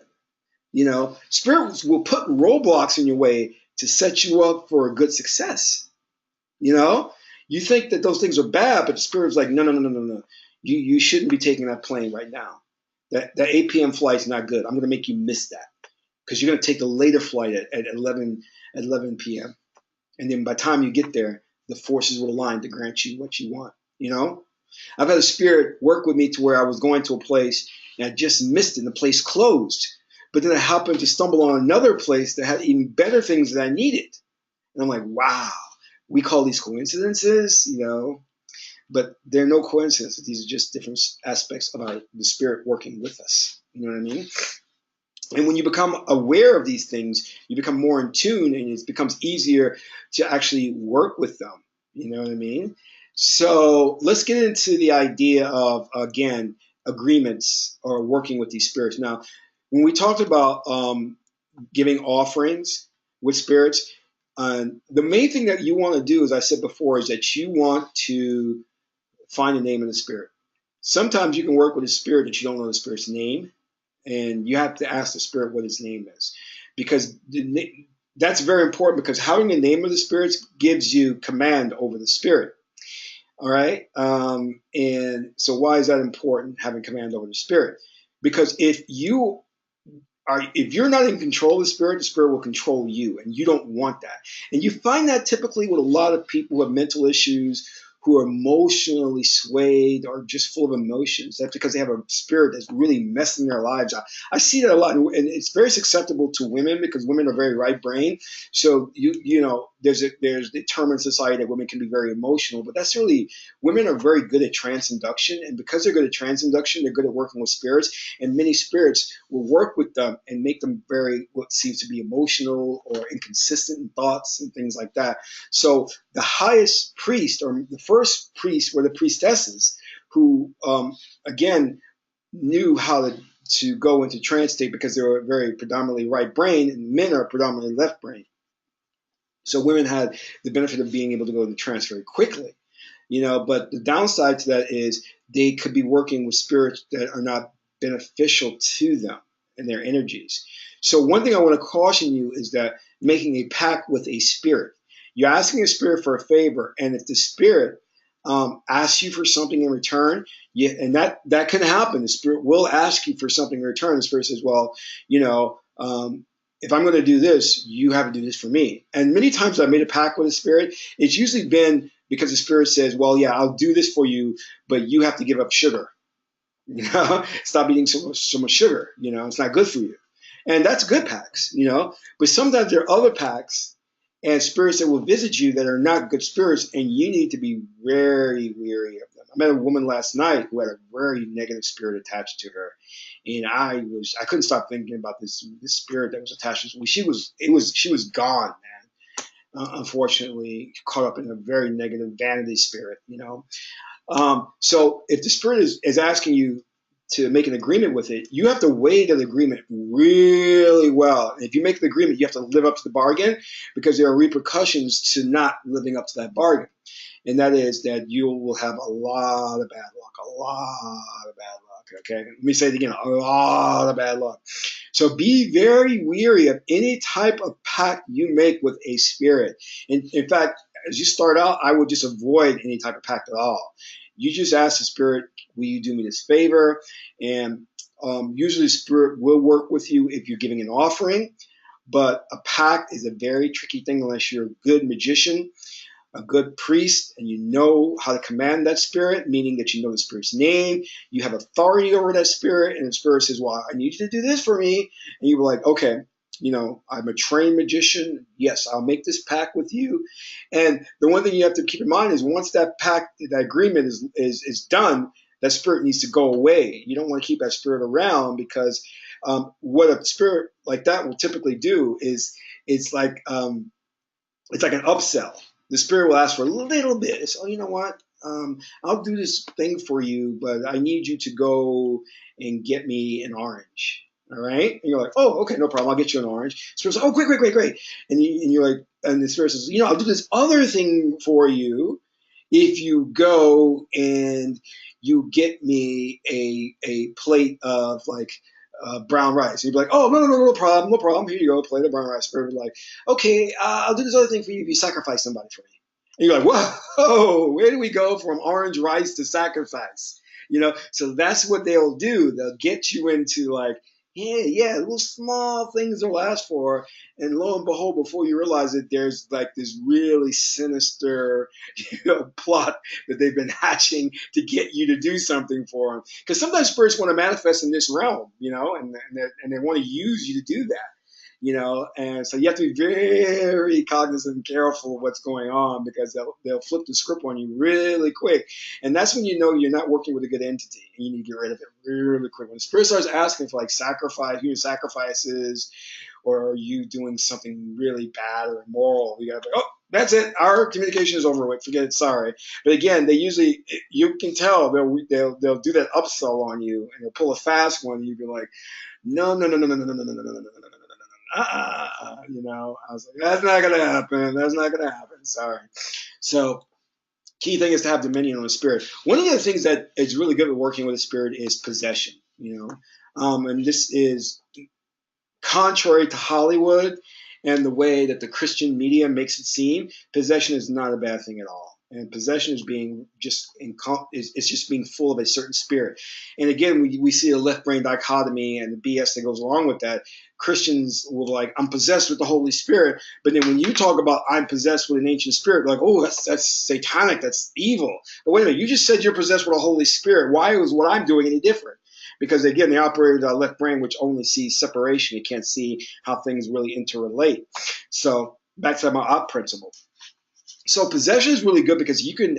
Spirits will put roadblocks in your way to set you up for a good success. You think that those things are bad, but the spirit's like, no. You shouldn't be taking that plane right now. That 8 p.m. flight's not good. I'm going to make you miss that because you're going to take the later flight at 11 p.m. And then by the time you get there, the forces will align to grant you what you want. I've had a spirit work with me to where I was going to a place and I just missed it and the place closed. But then I happened to stumble on another place that had even better things that I needed. And I'm like, wow, we call these coincidences, but they're no coincidences. These are just different aspects of the spirit working with us. You know what I mean? And when you become aware of these things, you become more in tune and it becomes easier to actually work with them. You know what I mean? So let's get into the idea of, again, agreements or working with these spirits. Now, when we talked about giving offerings with spirits, the main thing that you want to do, as I said before, is that you want to find the name of the spirit. Sometimes you can work with a spirit that you don't know the spirit's name, and you have to ask the spirit what his name is, because that's very important, because having the name of the spirits gives you command over the spirit. All right. And so why is that important, having command over the spirit? Because if you're not in control of the spirit will control you, and you don't want that. And you find that typically with a lot of people who have mental issues, who are emotionally swayed or just full of emotions. That's because they have a spirit that's really messing their lives up. I see that a lot, and it's very susceptible to women because women are very right brain. So there's the term in society that women can be very emotional, but that's really, women are very good at trance induction, and because they're good at trance induction, they're good at working with spirits, and many spirits will work with them and make them very, what seems to be emotional or inconsistent in thoughts and things like that. So the highest priest, or the first priest, were the priestesses who, again, knew how to go into trance state because they were very predominantly right brain, and men are predominantly left brain. So women had the benefit of being able to go into trance very quickly, but the downside to that is they could be working with spirits that are not beneficial to them and their energies. So one thing I want to caution you is that making a pact with a spirit, you're asking a spirit for a favor, and if the spirit asks you for something in return, and that can happen. The spirit will ask you for something in return. The spirit says, well, if I'm going to do this, you have to do this for me. And many times I've made a pact with a spirit. It's usually been because the spirit says, well, yeah, I'll do this for you, but you have to give up sugar. Stop eating so much sugar. It's not good for you. And that's good pacts, But sometimes there are other pacts and spirits that will visit you that are not good spirits, and you need to be very wary of them. I met a woman last night who had a very negative spirit attached to her, and I couldn't stop thinking about this spirit that was attached to me. She was gone, man. Unfortunately, caught up in a very negative vanity spirit, you know. So if the spirit is asking you to make an agreement with it, you have to weigh the agreement really well. And if you make the agreement, you have to live up to the bargain, because there are repercussions to not living up to that bargain. And that is that you will have a lot of bad luck, a lot of bad luck. Okay, let me say it again, a lot of bad luck. So be very weary of any type of pact you make with a spirit. In fact, as you start out, I would just avoid any type of pact at all. You just ask the spirit, will you do me this favor? And usually the spirit will work with you if you're giving an offering. But a pact is a very tricky thing unless you're a good magician, a good priest, and you know how to command that spirit, meaning that you know the spirit's name, you have authority over that spirit, and the spirit says, well, I need you to do this for me. And you're like, okay, you know, I'm a trained magician. Yes, I'll make this pact with you. And the one thing you have to keep in mind is once that pact, that agreement is done, that spirit needs to go away. You don't want to keep that spirit around, because what a spirit like that will typically do is it's like an upsell. The spirit will ask for a little bit. It's, oh, you know what? I'll do this thing for you, but I need you to go and get me an orange. All right? And you're like, oh, okay, no problem. I'll get you an orange. The spirit says, oh, great. And you're like, and the spirit says, you know, I'll do this other thing for you if you go and you get me a plate of like brown rice. And you'd be like, oh, no problem. Here you go, plate of brown rice. Spirit would be like, okay, I'll do this other thing for you if you sacrifice somebody for me. And you're like, whoa, where do we go from orange rice to sacrifice? You know, so that's what they'll do. They'll get you into like, yeah, little small things they'll ask for. And lo and behold, before you realize it, there's like this really sinister plot that they've been hatching to get you to do something for them. Because sometimes spirits want to manifest in this realm, you know, and they want to use you to do that. You know, and so you have to be very cognizant and careful of what's going on, because they'll flip the script on you really quick. And that's when you know you're not working with a good entity, and you need to get rid of it really quick. When the spirit starts asking for like human sacrifices, or are you doing something really bad or immoral, you gotta be like, oh, that's it. Our communication is over with. Forget it. Sorry. But again, they usually, you can tell they'll do that upsell on you, and they'll pull a fast one. And you'll be like, no. You know, I was like, that's not gonna happen. Sorry. So key thing is to have dominion on the spirit. One of the things that is really good with working with a spirit is possession, you know. And this is contrary to Hollywood and the way that the Christian media makes it seem. Possession is not a bad thing at all. And possession is it's just being full of a certain spirit. And again, we see a left brain dichotomy and the BS that goes along with that. Christians will like, I'm possessed with the Holy Spirit. But then when you talk about I'm possessed with an ancient spirit, like, oh, that's satanic, that's evil. But wait a minute, you just said you're possessed with a Holy Spirit. Why is what I'm doing any different? Because again, they operate with our left brain, which only sees separation. It can't see how things really interrelate. So back to my op principle. So possession is really good because you can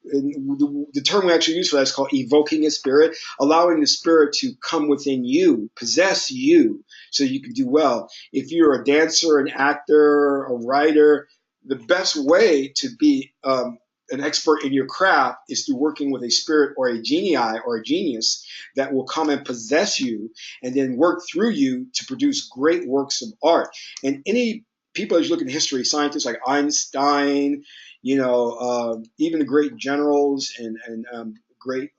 the term we actually use for that is called evoking a spirit, allowing the spirit to come within you, possess you, so you can do well. If you're a dancer, an actor, a writer, the best way to be an expert in your craft is through working with a spirit or a genii or a genius that will come and possess you and then work through you to produce great works of art. And any people, as you look in history, scientists like Einstein, you know, even the great generals and great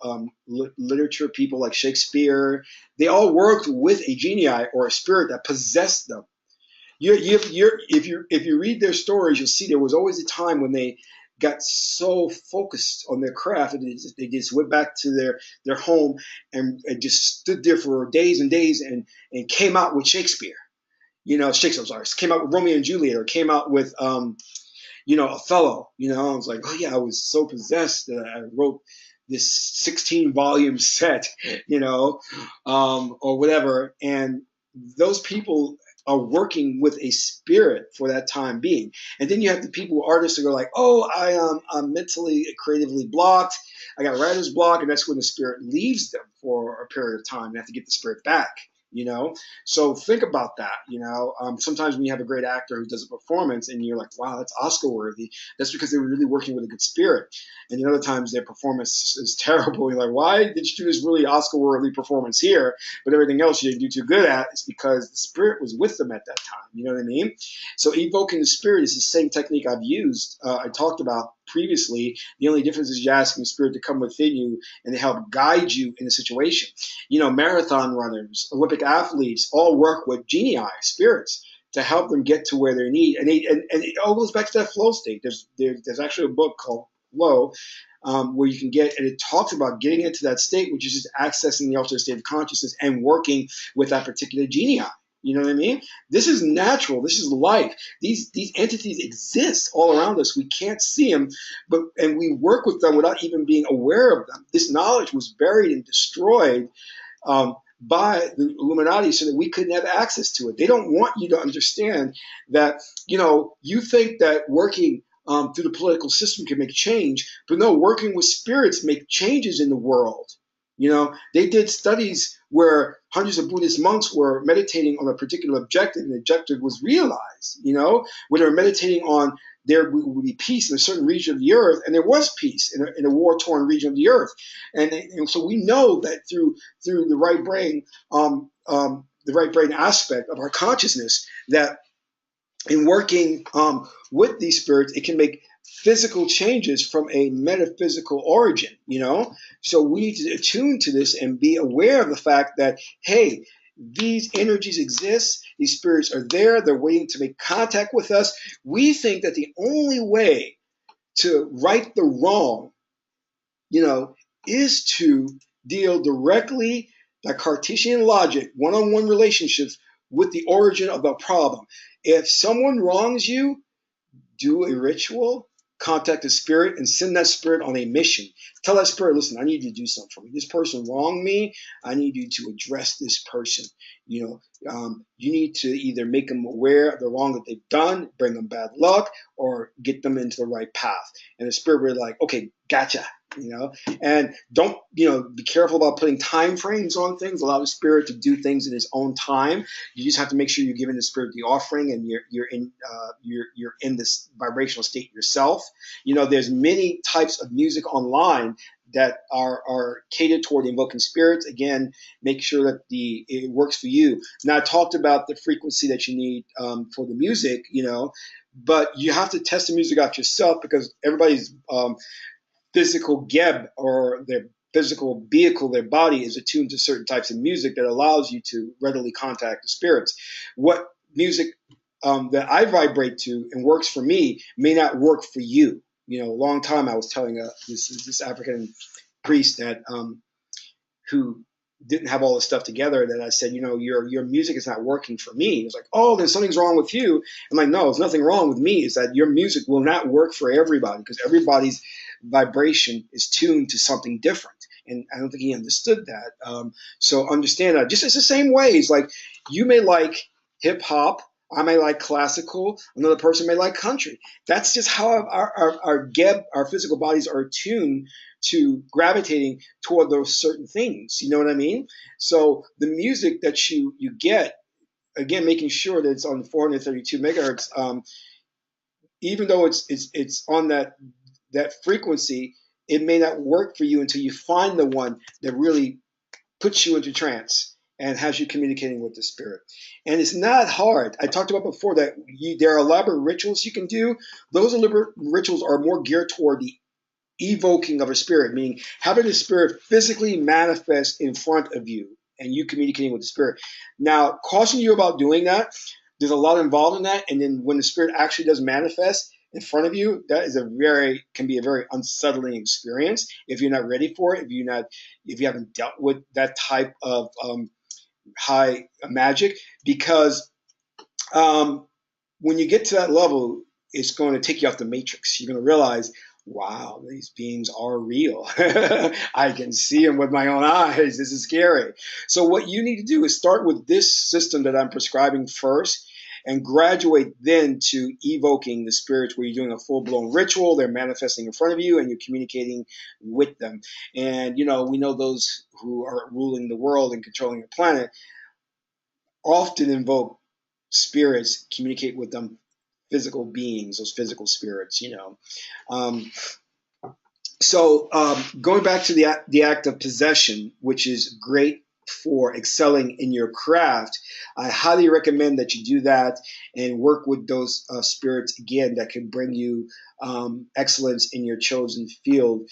literature people like Shakespeare, they all worked with a genii or a spirit that possessed them. If you read their stories, you'll see there was always a time when they got so focused on their craft that they just went back to their home and just stood there for days and days and came out with Shakespeare. You know, Shakespeare came out with Romeo and Juliet, or came out with, you know, Othello. You know, I was like, oh yeah, I was so possessed that I wrote this 16-volume set, you know, or whatever. And those people are working with a spirit for that time being. And then you have the people, artists, that go like, oh, I'm mentally, creatively blocked. I got writer's block, and that's when the spirit leaves them for a period of time. They have to get the spirit back. So think about that. Sometimes when you have a great actor who does a performance and you're like, wow, that's Oscar worthy, that's because they were really working with a good spirit. And the other times their performance is terrible. You're like, why did you do this really Oscar worthy performance here, but everything else you didn't do too good at? It's because the spirit was with them at that time. You know what I mean? So evoking the spirit is the same technique I've used. I talked about previously. The only difference is you're asking the spirit to come within you and to help guide you in a situation. Marathon runners, Olympic athletes all work with genii, spirits, to help them get to where they need. And it all goes back to that flow state. There's actually a book called Flow, where you can get, and it talks about getting into that state, which is just accessing the altered state of consciousness and working with that particular genii. You know what I mean? This is natural. This is life. These entities exist all around us. We can't see them, and we work with them without even being aware of them. This knowledge was buried and destroyed by the Illuminati so that we couldn't have access to it. They don't want you to understand that, you think that working through the political system can make change, but no, working with spirits make changes in the world. They did studies where hundreds of Buddhist monks were meditating on a particular objective, and the objective was realized, where they were meditating on there would be peace in a certain region of the earth, and there was peace in a war-torn region of the earth. And so we know that through the right brain, the right brain aspect of our consciousness, that in working with these spirits, it can make physical changes from a metaphysical origin, So we need to attune to this and be aware of the fact that, hey, these energies exist, these spirits are there, they're waiting to make contact with us. We think that the only way to right the wrong, is to deal directly by Cartesian logic, one-on-one relationships with the origin of the problem. If someone wrongs you, do a ritual, contact the spirit, and send that spirit on a mission. Tell that spirit, listen, I need you to do something for me. This person wronged me. I need you to address this person. You need to either make them aware of the wrong that they've done, bring them bad luck, or get them into the right path. And the spirit will be like, okay, gotcha. And don't, be careful about putting time frames on things. Allow the spirit to do things in its own time. You just have to make sure you're giving the spirit the offering, and you're in this vibrational state yourself. There's many types of music online that are catered toward invoking spirits. Again, make sure that it works for you. Now, I talked about the frequency that you need for the music, but you have to test the music out yourself, because everybody's physical geb, or their physical vehicle, their body, is attuned to certain types of music that allows you to readily contact the spirits. What music that I vibrate to and works for me may not work for you. A long time I was telling this African priest that who didn't have all this stuff together, that I said, your music is not working for me. He was like, oh, then something's wrong with you. I'm like, no, there's nothing wrong with me. It's that your music will not work for everybody, because everybody's vibration is tuned to something different. And I don't think he understood that. So understand that. Just it's the same way. It's like, you may like hip hop, I may like classical, another person may like country. That's just how our physical bodies are attuned to gravitating toward those certain things. You know what I mean? So the music that you get, again, making sure that it's on 432 megahertz, even though it's on that frequency, it may not work for you until you find the one that really puts you into trance and has you communicating with the spirit. And it's not hard. I talked about before that there are elaborate rituals you can do. Those elaborate rituals are more geared toward the evoking of a spirit, meaning having the spirit physically manifest in front of you and you communicating with the spirit. Now, caution you about doing that. There's a lot involved in that. And then when the spirit actually does manifest in front of you, that is can be a very unsettling experience if you're not ready for it, if you haven't dealt with that type of high magic, because when you get to that level, it's going to take you off the matrix. You're going to realize, wow, these beings are real. I can see them with my own eyes. This is scary. So what you need to do is start with this system that I'm prescribing first and graduate then to evoking the spirits where you're doing a full-blown ritual. They're manifesting in front of you and you're communicating with them. And, we know those who are ruling the world and controlling the planet often invoke spirits, communicate with them, physical beings, those physical spirits. Um, so going back to the act of possession, which is great for excelling in your craft, I highly recommend that you do that and work with those spirits again that can bring you excellence in your chosen field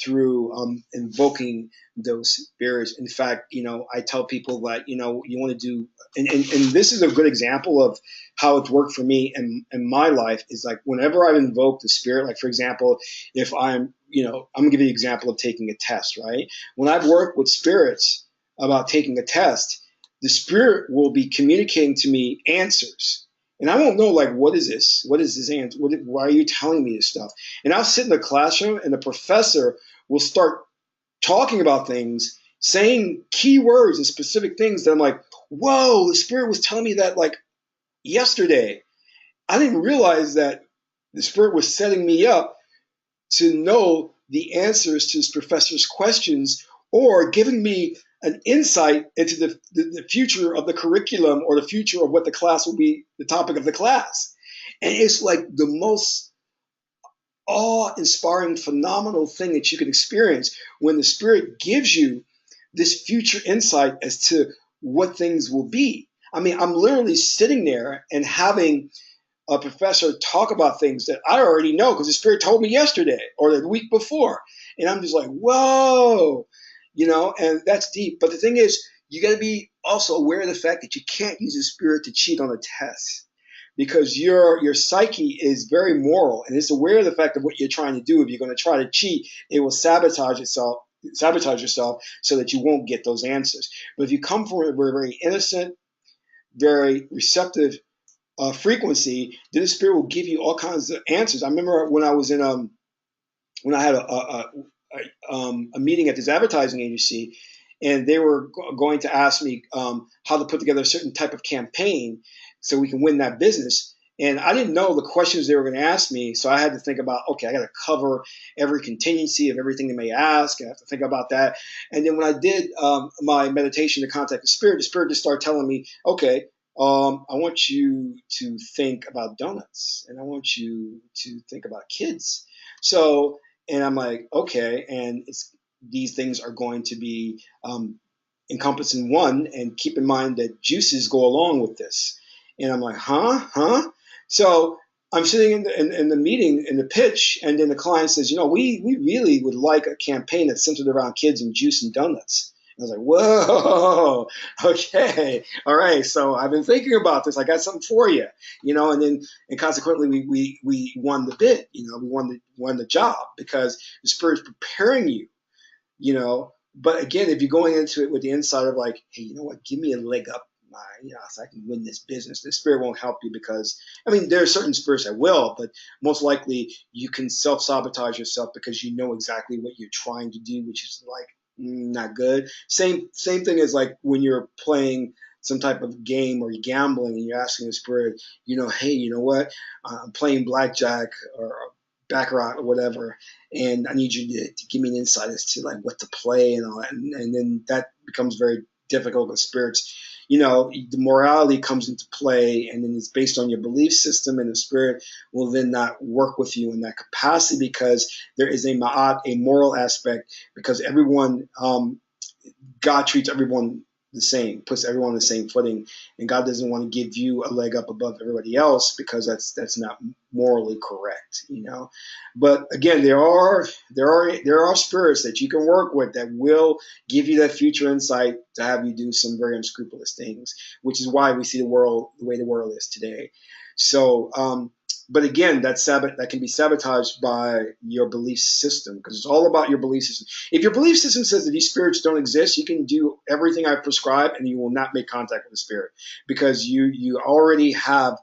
through invoking those spirits. In fact, I tell people that you want to do, and this is a good example of how it's worked for me in my life. Is like whenever I've invoked the spirit, like for example, if I'm gonna give you an example of taking a test, right? When I've worked with spirits about taking a test, the spirit will be communicating to me answers. And I won't know, like, what is this? What is this answer? Why are you telling me this stuff? And I'll sit in the classroom and the professor will start talking about things, saying key words and specific things that I'm like, whoa, the spirit was telling me that like yesterday. I didn't realize that the spirit was setting me up to know the answers to this professor's questions or giving me an insight into the future of the curriculum or the future of what the class will be, the topic of the class. And it's like the most awe-inspiring, phenomenal thing that you can experience when the spirit gives you this future insight as to what things will be. I mean, I'm literally sitting there and having a professor talk about things that I already know because the spirit told me yesterday or the week before. And I'm just like, whoa, and that's deep. But the thing is, you got to be also aware of the fact that you can't use the spirit to cheat on a test because your psyche is very moral and it's aware of the fact of what you're trying to do. If you're going to try to cheat, it will sabotage yourself so that you won't get those answers. But if you come from a very innocent, very receptive frequency, then the spirit will give you all kinds of answers. I remember when I was in when I had a meeting at this advertising agency, and they were going to ask me how to put together a certain type of campaign so we can win that business. And I didn't know the questions they were going to ask me, so I had to think about, okay, I got to cover every contingency of everything they may ask. I have to think about that. And then when I did my meditation to contact the spirit just started telling me, okay, I want you to think about donuts, and I want you to think about kids. So, and I'm like, okay, and these things are going to be encompassed in one, and keep in mind that juices go along with this. And I'm like, huh? So I'm sitting in the meeting, in the pitch, and then the client says, we really would like a campaign that's centered around kids and juice and donuts. I was like, whoa, okay, all right. So I've been thinking about this. I got something for you, and consequently, we won the bid. We won the job because the spirit's preparing you. But again, if you're going into it with the insight of like, hey, you know what, give me a leg up, so I can win this business. The spirit won't help you because, there are certain spirits that will, but most likely you can self-sabotage yourself because you know exactly what you're trying to do, which is like not good. Same thing as like when you're playing some type of game or you're gambling and you're asking the spirit, hey, you know what, I'm playing blackjack or baccarat or whatever, and I need you to give me an insight as to like what to play and all that, and then that becomes very difficult with spirits. The morality comes into play, and then it's based on your belief system, and the spirit will then not work with you in that capacity because there is a ma'at, a moral aspect, because everyone, God treats everyone the same, puts everyone on the same footing, and God doesn't want to give you a leg up above everybody else because that's not morally correct, But again, there are spirits that you can work with that will give you that future insight to have you do some very unscrupulous things, which is why we see the world the way the world is today. So, but again, that can be sabotaged by your belief system because it's all about your belief system. If your belief system says that these spirits don't exist, you can do everything I prescribe and you will not make contact with the spirit because you already have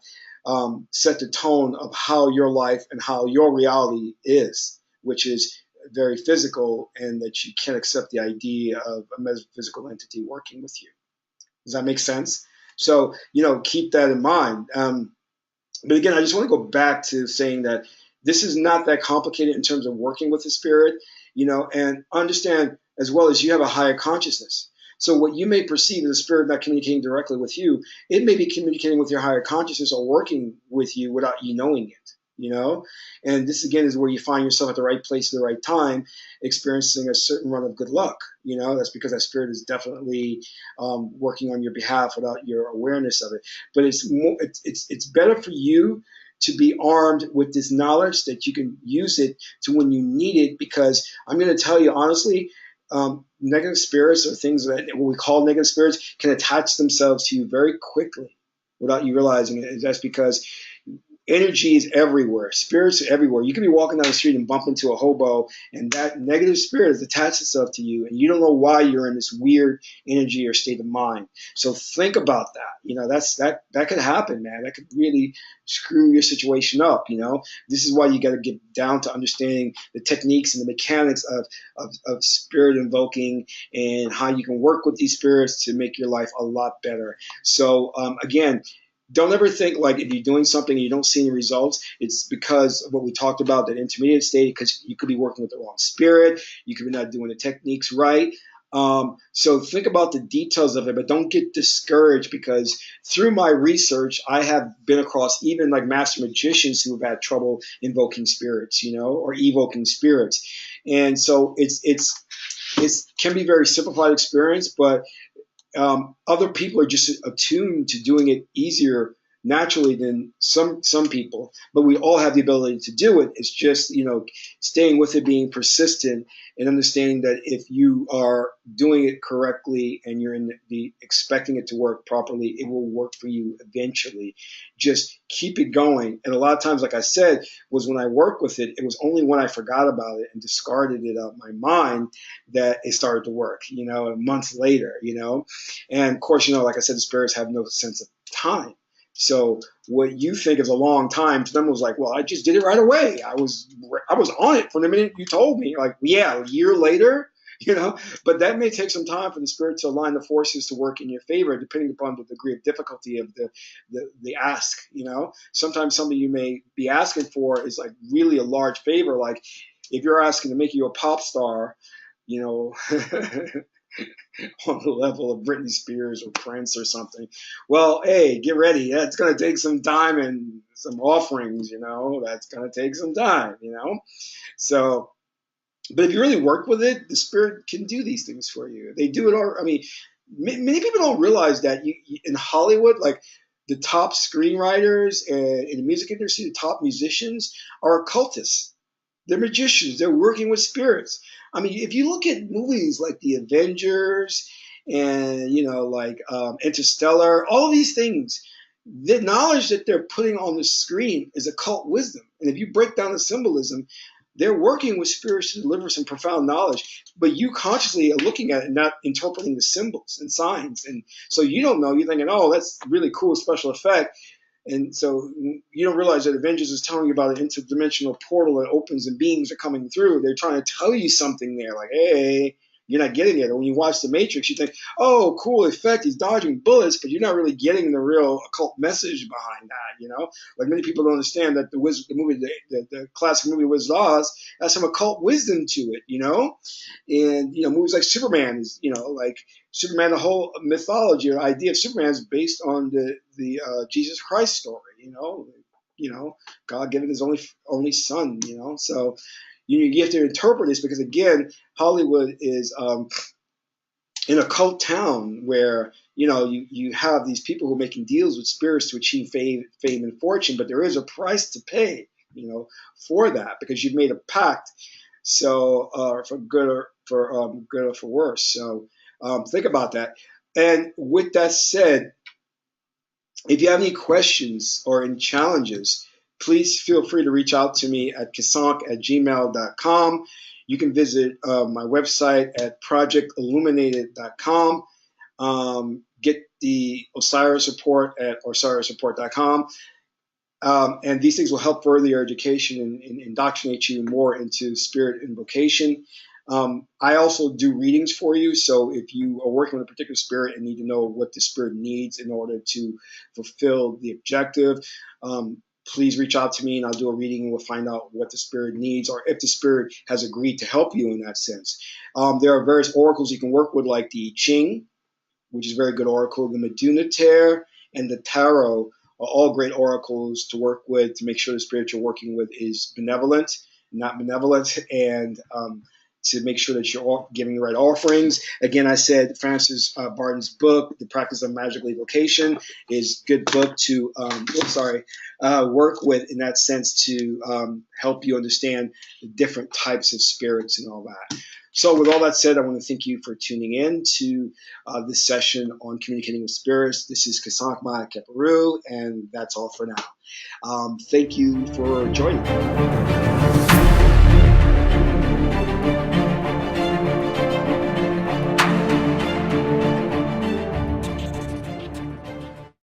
set the tone of how your life and how your reality is, which is very physical, and that you can't accept the idea of a metaphysical entity working with you. Does that make sense? So, keep that in mind. But again, I just want to go back to saying that this is not that complicated in terms of working with the spirit, and understand as well as you have a higher consciousness. So what you may perceive as a spirit not communicating directly with you, it may be communicating with your higher consciousness or working with you without you knowing it. And this again is where you find yourself at the right place at the right time, experiencing a certain run of good luck. That's because that spirit is definitely working on your behalf without your awareness of it. But it's better for you to be armed with this knowledge that you can use it to when you need it, because I'm going to tell you honestly, negative spirits or things that what we call negative spirits can attach themselves to you very quickly without you realizing it. That's because energy is everywhere. Spirits are everywhere. You can be walking down the street and bump into a hobo, and that negative spirit has attached itself to you, and you don't know why you're in this weird energy or state of mind. So think about that. That could happen, man. That could really screw your situation up. This is why you got to get down to understanding the techniques and the mechanics of spirit invoking and how you can work with these spirits to make your life a lot better. So again, don't ever think like if you're doing something and you don't see any results, it's because of what we talked about, that intermediate state, because you could be working with the wrong spirit. You could be not doing the techniques right. So think about the details of it, but don't get discouraged, because through my research, I have been across even like master magicians who have had trouble invoking spirits, or evoking spirits. And so it can be a very simplified experience, but other people are just attuned to doing it easier naturally than some people, but we all have the ability to do it. It's just staying with it, being persistent, and understanding that if you are doing it correctly and you're in the expecting it to work properly, it will work for you eventually. Just keep it going. And a lot of times, like I said, was when I worked with it, it was only when I forgot about it and discarded it out of my mind that it started to work, a month later, And of course, like I said, the spirits have no sense of time. So what you think is a long time to them was like, well, I just did it right away. I was on it from the minute you told me. Like, yeah, a year later, But that may take some time for the spirit to align the forces to work in your favor, depending upon the degree of difficulty of the ask. Sometimes something you may be asking for is like really a large favor. Like if you're asking to make you a pop star, on the level of Britney Spears or Prince or something. Well, hey, get ready. That's going to take some time and some offerings, That's going to take some time, So, but if you really work with it, the spirit can do these things for you. They do it all. I mean, many people don't realize that in Hollywood, like the top screenwriters and in the music industry, the top musicians are occultists. They're magicians. They're working with spirits. I mean, if you look at movies like The Avengers and, like Interstellar, all these things, the knowledge that they're putting on the screen is occult wisdom. And if you break down the symbolism, they're working with spirits to deliver some profound knowledge, but you consciously are looking at it and not interpreting the symbols and signs. And so you don't know. You're thinking, oh, that's really cool special effect. And so you don't realize that Avengers is telling you about an interdimensional portal that opens and beings are coming through. They're trying to tell you something there, like, hey, you're not getting it. Or when you watch The Matrix, you think, oh, cool effect, he's dodging bullets, but you're not really getting the real occult message behind that, Like many people don't understand that the classic movie Wizard of Oz has some occult wisdom to it, And, movies like Superman is, like Superman, the whole mythology or idea of Superman is based on the Jesus Christ story, God giving his only son, So you have to interpret this because again, Hollywood is in a cult town where you have these people who are making deals with spirits to achieve fame and fortune, but there is a price to pay, for that because you've made a pact. So for good or for worse. So think about that. And with that said, if you have any questions or any challenges, please feel free to reach out to me at kasank@gmail.com. You can visit my website at projectilluminated.com. Get the Osiris Report at osirisreport.com. And these things will help further your education and indoctrinate you more into spirit invocation. I also do readings for you. So if you are working with a particular spirit and need to know what the spirit needs in order to fulfill the objective, please reach out to me and I'll do a reading and we'll find out what the spirit needs or if the spirit has agreed to help you in that sense. There are various oracles you can work with, like the I-Ching, which is a very good oracle, the Medunater, and the Tarot are all great oracles to work with to make sure the spirit you're working with is benevolent, not malevolent, and to make sure that you're giving the right offerings. Again, I said Francis Barton's book, The Practice of Magical Evocation, is a good book to work with in that sense to help you understand the different types of spirits and all that. So with all that said, I want to thank you for tuning in to this session on communicating with spirits. This is Kasankma Keperu, and that's all for now. Thank you for joining.